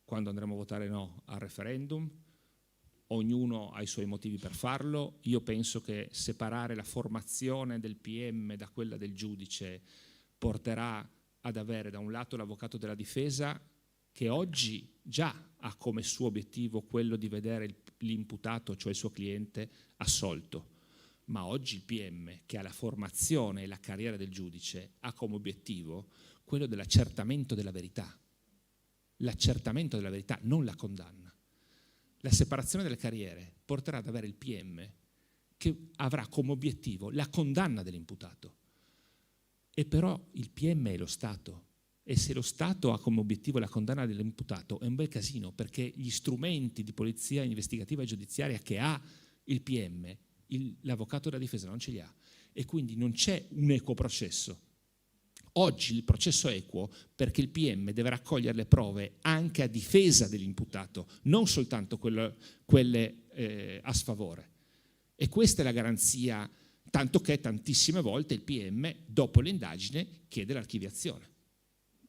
[SPEAKER 7] Quando andremo a votare no al referendum, ognuno ha i suoi motivi per farlo. Io penso che separare la formazione del PM da quella del giudice porterà ad avere da un lato l'avvocato della difesa, che oggi già ha come suo obiettivo quello di vedere l'imputato, cioè il suo cliente, assolto. Ma oggi il PM, che ha la formazione e la carriera del giudice, ha come obiettivo quello dell'accertamento della verità. L'accertamento della verità, non la condanna. la separazione delle carriere porterà ad avere il PM che avrà come obiettivo la condanna dell'imputato. E però il PM è lo Stato, e se lo Stato ha come obiettivo la condanna dell'imputato è un bel casino, perché gli strumenti di polizia investigativa e giudiziaria che ha il PM, l'avvocato della difesa non ce li ha, e quindi non c'è un equo processo. Oggi il processo è equo perché il PM deve raccogliere le prove anche a difesa dell'imputato, non soltanto quelle a sfavore. E questa è la garanzia, tanto che tantissime volte il PM, dopo l'indagine, chiede l'archiviazione.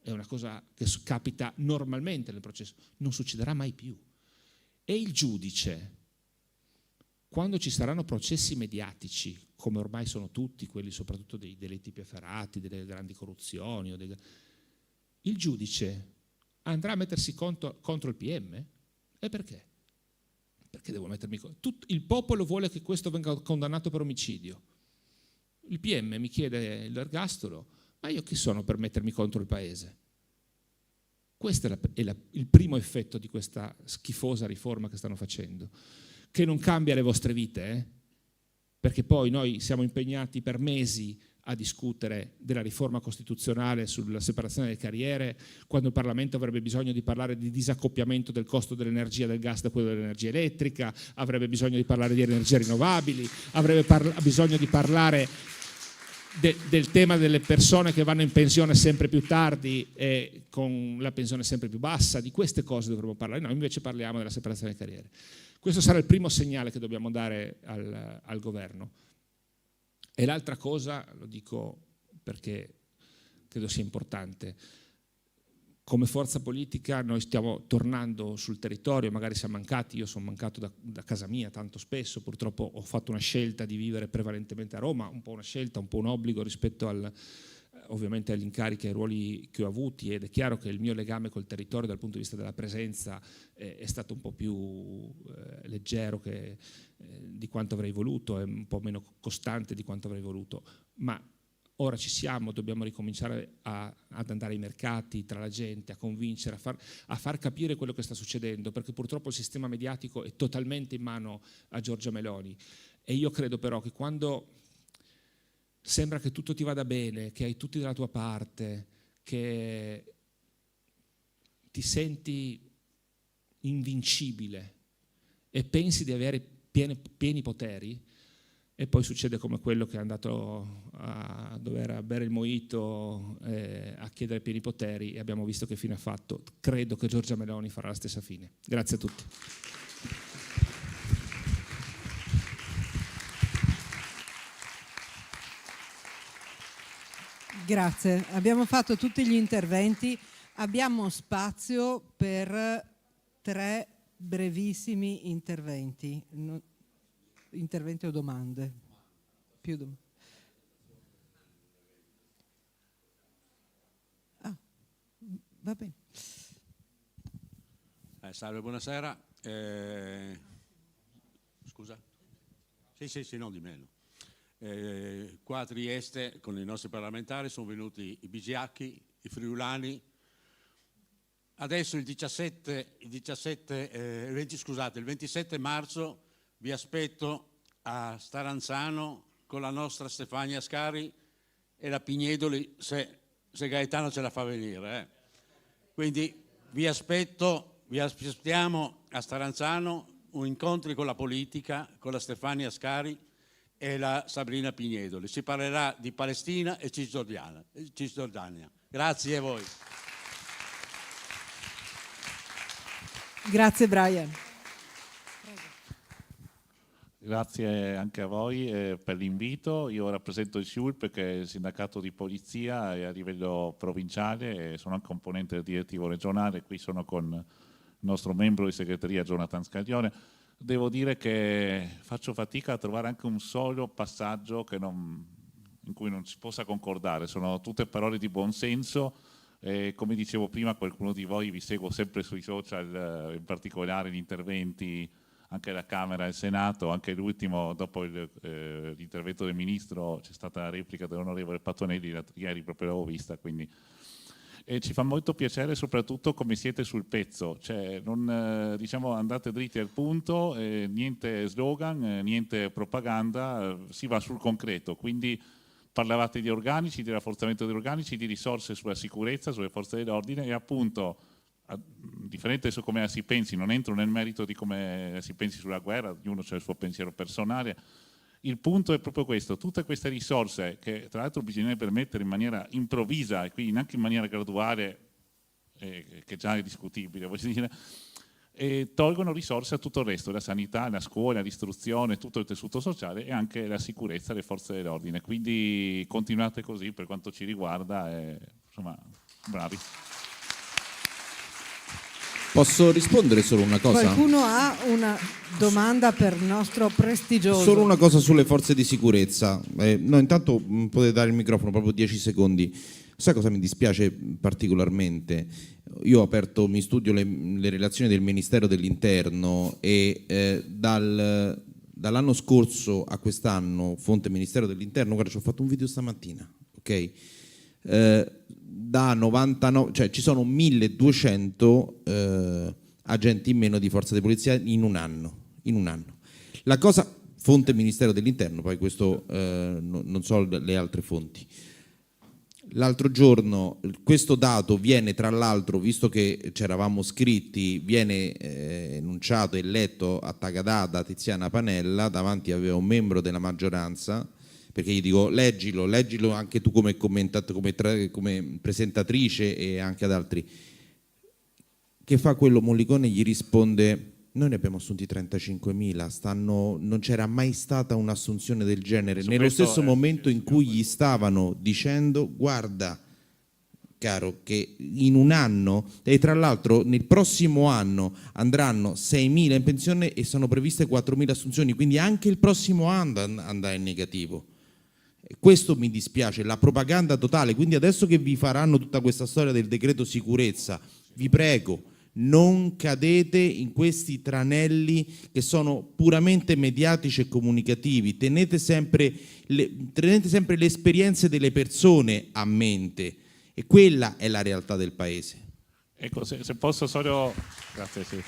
[SPEAKER 7] È una cosa che capita normalmente nel processo, non succederà mai più. E il giudice, quando ci saranno processi mediatici, come ormai sono tutti, quelli soprattutto dei delitti più efferati, delle grandi corruzioni, il giudice andrà a mettersi contro il PM? E perché? Perché devo mettermi contro? Il popolo vuole che questo venga condannato per omicidio. Il PM mi chiede l'ergastolo, ma io chi sono per mettermi contro il paese? Questo è il primo effetto di questa schifosa riforma che stanno facendo, che non cambia le vostre vite, perché poi noi siamo impegnati per mesi a discutere della riforma costituzionale sulla separazione delle carriere, quando il Parlamento avrebbe bisogno di parlare di disaccoppiamento del costo dell'energia del gas da quello dell'energia elettrica, avrebbe bisogno di parlare di energie rinnovabili, avrebbe bisogno di parlare del tema delle persone che vanno in pensione sempre più tardi e con la pensione sempre più bassa. Di queste cose dovremmo parlare, noi invece parliamo della separazione delle carriere. Questo sarà il primo segnale che dobbiamo dare al governo. E l'altra cosa, lo dico perché credo sia importante, come forza politica noi stiamo tornando sul territorio, magari siamo mancati, io sono mancato da casa mia tanto spesso, purtroppo ho fatto una scelta di vivere prevalentemente a Roma, un po' una scelta, un po' un obbligo rispetto ovviamente agli incarichi e ai ruoli che ho avuti, ed è chiaro che il mio legame col territorio dal punto di vista della presenza è stato un po' più leggero di quanto avrei voluto, è un po' meno costante di quanto avrei voluto, ma ora ci siamo, dobbiamo ricominciare ad andare ai mercati, tra la gente, a convincere, a far capire quello che sta succedendo, perché purtroppo il sistema mediatico è totalmente in mano a Giorgia Meloni. E io credo però che quando sembra che tutto ti vada bene, che hai tutti dalla tua parte, che ti senti invincibile e pensi di avere pieni poteri, e poi succede come quello che è andato a dover bere il mojito a chiedere pieni poteri, e abbiamo visto che fine ha fatto. Credo che Giorgia Meloni farà la stessa fine. Grazie a tutti.
[SPEAKER 1] Grazie, abbiamo fatto tutti gli interventi, abbiamo spazio per 3 brevissimi interventi. Interventi o domande? Più domande. Va bene.
[SPEAKER 8] Salve, buonasera. Scusa? Sì, no, di meno. Qua a Trieste con i nostri parlamentari sono venuti i bigiacchi, i friulani. Adesso il 27 marzo vi aspetto a Staranzano con la nostra Stefania Ascari e la Pignedoli, se Gaetano ce la fa venire. Quindi vi aspettiamo a Staranzano, un incontro con la politica, con la Stefania Ascari e la Sabrina Pignedoli. Si parlerà di Palestina e Cisgiordania. Grazie a voi.
[SPEAKER 1] Grazie Brian.
[SPEAKER 9] Grazie anche a voi per l'invito. Io rappresento il SIULP, che è il sindacato di polizia a livello provinciale, e sono anche componente del direttivo regionale. Qui sono con il nostro membro di segreteria Jonathan Scaglione. Devo dire che faccio fatica a trovare anche un solo passaggio in cui non si possa concordare. Sono tutte parole di buonsenso. Come dicevo prima, qualcuno di voi vi seguo sempre sui social, in particolare gli interventi anche alla Camera e al Senato, anche l'ultimo, dopo l'intervento del Ministro, c'è stata la replica dell'onorevole Pattonelli, ieri proprio l'avevo vista, quindi E ci fa molto piacere soprattutto come siete sul pezzo, cioè non diciamo andate dritti al punto, niente slogan, niente propaganda, si va sul concreto. Quindi parlavate di organici, di rafforzamento degli organici, di risorse sulla sicurezza, sulle forze dell'ordine e appunto, differente su come si pensi, non entro nel merito di come si pensi sulla guerra, ognuno ha il suo pensiero personale. Il punto è proprio questo, tutte queste risorse che tra l'altro bisognerebbe mettere in maniera improvvisa e quindi anche in maniera graduale, che già è discutibile, voglio dire, tolgono risorse a tutto il resto, la sanità, la scuola, l'istruzione, tutto il tessuto sociale e anche la sicurezza, le forze dell'ordine. Quindi continuate così per quanto ci riguarda e insomma, bravi.
[SPEAKER 5] Posso rispondere solo una cosa?
[SPEAKER 1] Qualcuno ha una domanda per il nostro prestigioso?
[SPEAKER 5] Solo una cosa sulle forze di sicurezza. No, intanto potete dare il microfono, proprio 10 secondi. Sai cosa mi dispiace particolarmente? Io ho aperto, mi studio le relazioni del Ministero dell'Interno e dall'anno scorso a quest'anno, fonte Ministero dell'Interno, guarda, ci ho fatto un video stamattina, ok? Da 99, cioè ci sono 1200 agenti in meno di forza di polizia in un anno. La cosa, fonte Ministero dell'Interno, poi questo non so le altre fonti. L'altro giorno questo dato viene, tra l'altro, visto che ci eravamo scritti, viene enunciato e letto a Tagadà da Tiziana Panella, davanti aveva un membro della maggioranza, perché gli dico leggilo anche tu come come presentatrice e anche ad altri. Che fa quello Mollicone? Gli risponde: noi ne abbiamo assunti 35.000, non c'era mai stata un'assunzione del genere, nello stesso momento in cui gli stavano dicendo: guarda caro, che in un anno, e tra l'altro nel prossimo anno andranno 6.000 in pensione e sono previste 4.000 assunzioni, quindi anche il prossimo anno andrà in negativo. Questo mi dispiace, la propaganda totale. Quindi adesso che vi faranno tutta questa storia del decreto sicurezza, vi prego, non cadete in questi tranelli che sono puramente mediatici e comunicativi. Tenete sempre le esperienze delle persone a mente, e quella è la realtà del paese.
[SPEAKER 9] Ecco, se posso solo... Grazie, sì.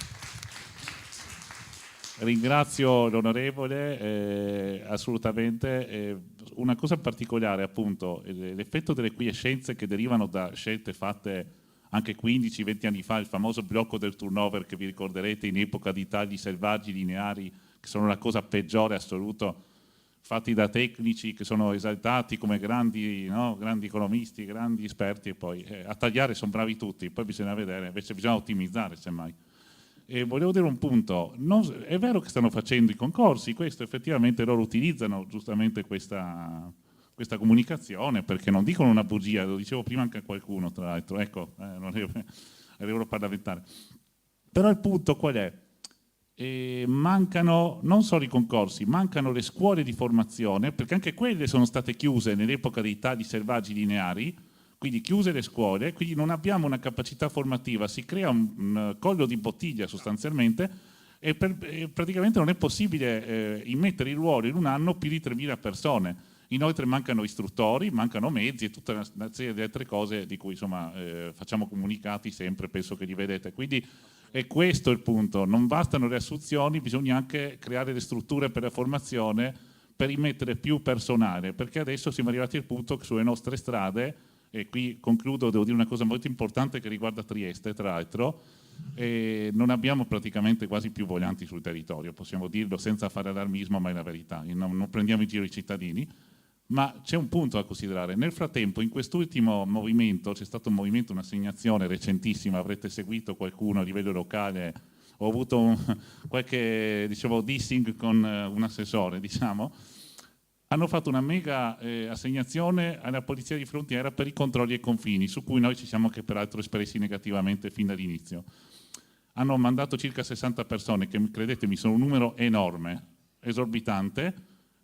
[SPEAKER 9] Ringrazio l'onorevole, assolutamente. Una cosa particolare, appunto, l'effetto delle quiescenze che derivano da scelte fatte anche 15-20 anni fa, il famoso blocco del turnover che vi ricorderete in epoca di tagli selvaggi lineari, che sono la cosa peggiore assoluta, fatti da tecnici che sono esaltati come grandi economisti, grandi esperti, e poi a tagliare sono bravi tutti, poi bisogna vedere, invece bisogna ottimizzare semmai. E volevo dire un punto, è vero che stanno facendo i concorsi, questo effettivamente loro utilizzano giustamente questa comunicazione, perché non dicono una bugia, lo dicevo prima anche a qualcuno tra l'altro, ecco, non è europarlamentare. Però il punto qual è? Mancano non solo i concorsi, mancano le scuole di formazione, perché anche quelle sono state chiuse nell'epoca dei tagli selvaggi lineari, quindi chiuse le scuole, quindi non abbiamo una capacità formativa, si crea un collo di bottiglia sostanzialmente e praticamente non è possibile immettere in ruolo in un anno più di 3.000 persone. Inoltre mancano istruttori, mancano mezzi e tutta una serie di altre cose di cui insomma facciamo comunicati sempre, penso che li vedete. Quindi è questo il punto, non bastano le assunzioni, bisogna anche creare le strutture per la formazione per immettere più personale, perché adesso siamo arrivati al punto che sulle nostre strade, e qui concludo, devo dire una cosa molto importante che riguarda Trieste tra l'altro, non abbiamo praticamente quasi più volanti sul territorio, possiamo dirlo senza fare allarmismo, ma è la verità, non prendiamo in giro i cittadini, ma c'è un punto da considerare. Nel frattempo, in quest'ultimo movimento, c'è stato un movimento, un'assegnazione recentissima, avrete seguito qualcuno a livello locale, ho avuto qualche dissing con un assessore, hanno fatto una mega assegnazione alla Polizia di Frontiera per i controlli ai confini, su cui noi ci siamo anche peraltro espressi negativamente fin dall'inizio. Hanno mandato circa 60 persone, che credetemi sono un numero enorme, esorbitante.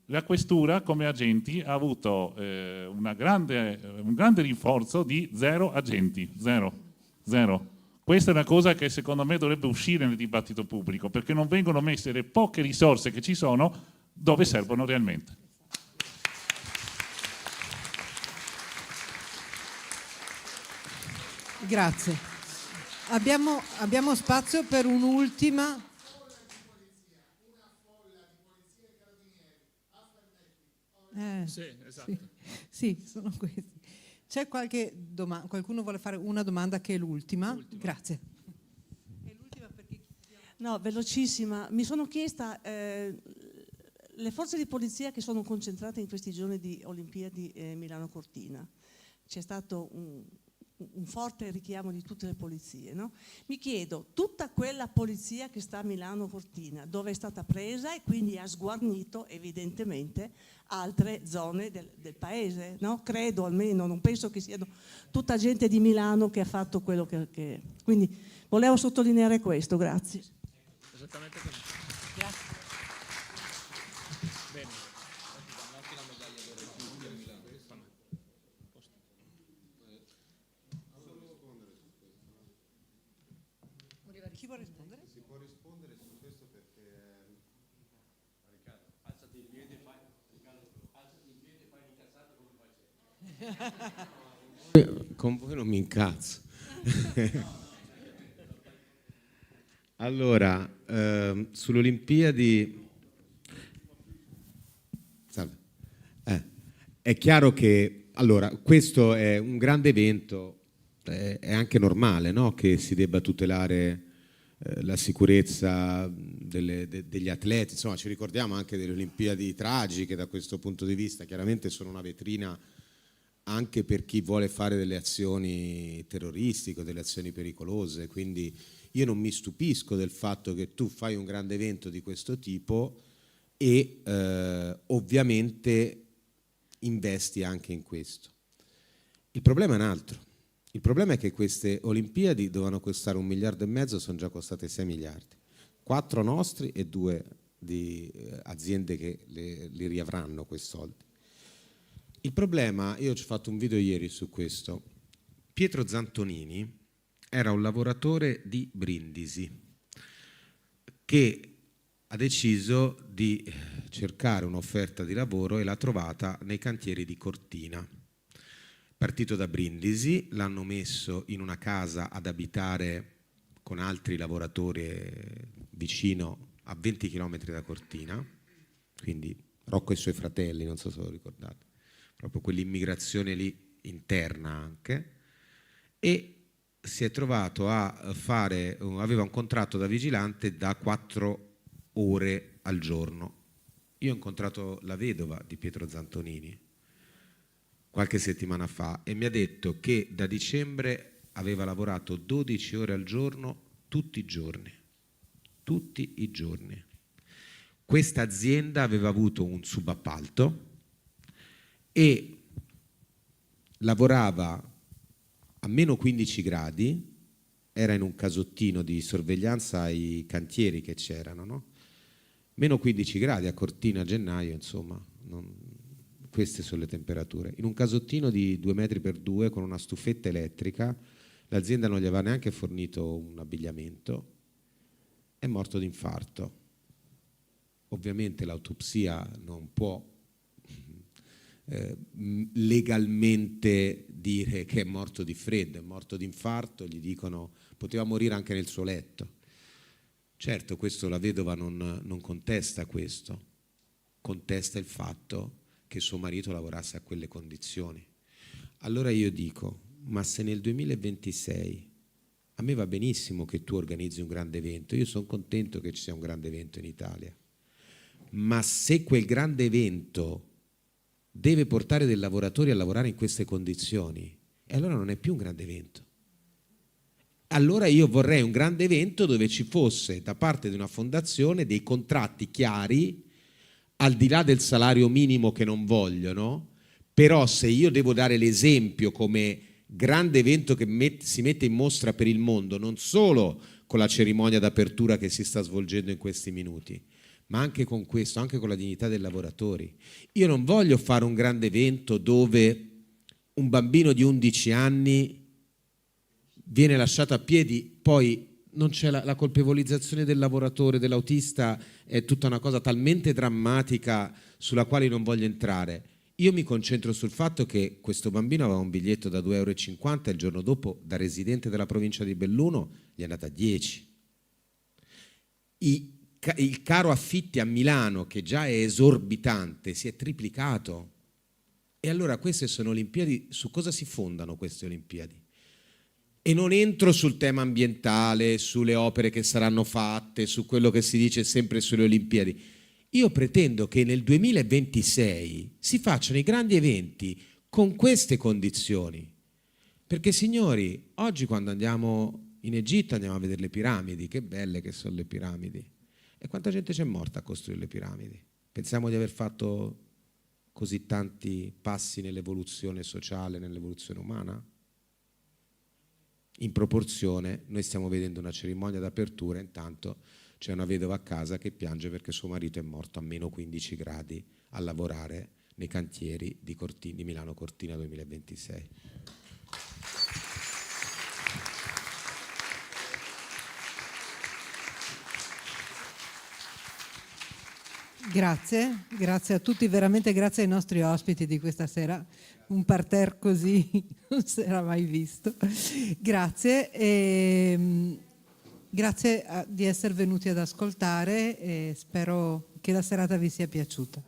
[SPEAKER 9] La questura come agenti ha avuto un grande rinforzo di 0 agenti, 0. Questa è una cosa che secondo me dovrebbe uscire nel dibattito pubblico, perché non vengono messe le poche risorse che ci sono dove servono realmente.
[SPEAKER 1] Grazie. Abbiamo spazio per un'ultima.
[SPEAKER 7] Sì, esatto.
[SPEAKER 1] Sì, sono questi. C'è qualcuno vuole fare una domanda che è l'ultima? Grazie.
[SPEAKER 10] No, velocissima. Mi sono chiesta, le forze di polizia che sono concentrate in questi giorni di Olimpiadi Milano-Cortina, c'è stato un forte richiamo di tutte le polizie, no? Mi chiedo, tutta quella polizia che sta a Milano-Cortina, dove è stata presa e quindi ha sguarnito evidentemente altre zone del paese, no? Credo almeno, non penso che siano tutta gente di Milano che ha fatto quello che... Quindi volevo sottolineare questo, grazie.
[SPEAKER 7] Esattamente così.
[SPEAKER 1] Grazie.
[SPEAKER 7] Bene.
[SPEAKER 1] Chi vuole rispondere?
[SPEAKER 6] Si può rispondere su questo perché...
[SPEAKER 8] Riccardo, alzati in piedi e fai l'incazzato come fai.
[SPEAKER 6] Con voi non mi incazzo. Allora, sulle Olimpiadi... Salve. È chiaro che, allora, questo è un grande evento, è anche normale, no? Che si debba tutelare la sicurezza degli atleti, insomma ci ricordiamo anche delle Olimpiadi tragiche da questo punto di vista, chiaramente sono una vetrina anche per chi vuole fare delle azioni terroristiche, delle azioni pericolose, quindi io non mi stupisco del fatto che tu fai un grande evento di questo tipo e ovviamente investi anche in questo. Il problema è un altro. Il problema è che queste Olimpiadi dovevano costare 1,5 miliardi, sono già costate 6 miliardi. 4 nostri e 2 di aziende che li riavranno quei soldi. Il problema, io ci ho fatto un video ieri su questo, Pietro Zantonini era un lavoratore di Brindisi che ha deciso di cercare un'offerta di lavoro e l'ha trovata nei cantieri di Cortina. Partito da Brindisi, l'hanno messo in una casa ad abitare con altri lavoratori vicino a 20 km da Cortina, quindi Rocco e i suoi fratelli, non so se lo ricordate, proprio quell'immigrazione lì interna anche, e si è trovato a fare, aveva un contratto da vigilante da 4 ore al giorno. Io ho incontrato la vedova di Pietro Zantonini qualche settimana fa e mi ha detto che da dicembre aveva lavorato 12 ore al giorno tutti i giorni. Tutti i giorni. Questa azienda aveva avuto un subappalto e lavorava a meno 15 gradi, era in un casottino di sorveglianza ai cantieri che c'erano, no? Meno 15 gradi a Cortina a gennaio, insomma, queste sono le temperature. In un casottino di 2 metri per 2 con una stufetta elettrica, l'azienda non gli aveva neanche fornito un abbigliamento, è morto d'infarto. Ovviamente l'autopsia non può legalmente dire che è morto di freddo, è morto di infarto, gli dicono poteva morire anche nel suo letto. Certo, questo la vedova non contesta questo, contesta il fatto che suo marito lavorasse a quelle condizioni. Allora io dico, ma se nel 2026 a me va benissimo che tu organizzi un grande evento, io sono contento che ci sia un grande evento in Italia, ma se quel grande evento deve portare dei lavoratori a lavorare in queste condizioni, e allora non è più un grande evento. Allora io vorrei un grande evento dove ci fosse da parte di una fondazione dei contratti chiari, al di là del salario minimo che non vogliono, però se io devo dare l'esempio come grande evento che si mette in mostra per il mondo, non solo con la cerimonia d'apertura che si sta svolgendo in questi minuti, ma anche con questo, anche con la dignità dei lavoratori. Io non voglio fare un grande evento dove un bambino di 11 anni viene lasciato a piedi, poi non c'è la colpevolizzazione del lavoratore, dell'autista, è tutta una cosa talmente drammatica sulla quale non voglio entrare. Io mi concentro sul fatto che questo bambino aveva un biglietto da 2,50 euro e il giorno dopo, da residente della provincia di Belluno, gli è andata a 10. Il caro affitti a Milano, che già è esorbitante, si è triplicato. E allora queste sono Olimpiadi, su cosa si fondano queste Olimpiadi? E non entro sul tema ambientale, sulle opere che saranno fatte, su quello che si dice sempre sulle Olimpiadi. Io pretendo che nel 2026 si facciano i grandi eventi con queste condizioni. Perché signori, oggi quando andiamo in Egitto andiamo a vedere le piramidi, che belle che sono le piramidi. E quanta gente c'è morta a costruire le piramidi? Pensiamo di aver fatto così tanti passi nell'evoluzione sociale, nell'evoluzione umana? In proporzione, noi stiamo vedendo una cerimonia d'apertura, intanto c'è una vedova a casa che piange perché suo marito è morto a meno 15 gradi a lavorare nei cantieri di Milano Cortina 2026.
[SPEAKER 1] Grazie a tutti, veramente grazie ai nostri ospiti di questa sera. Un parterre così non si era mai visto. Grazie e grazie di essere venuti ad ascoltare e spero che la serata vi sia piaciuta.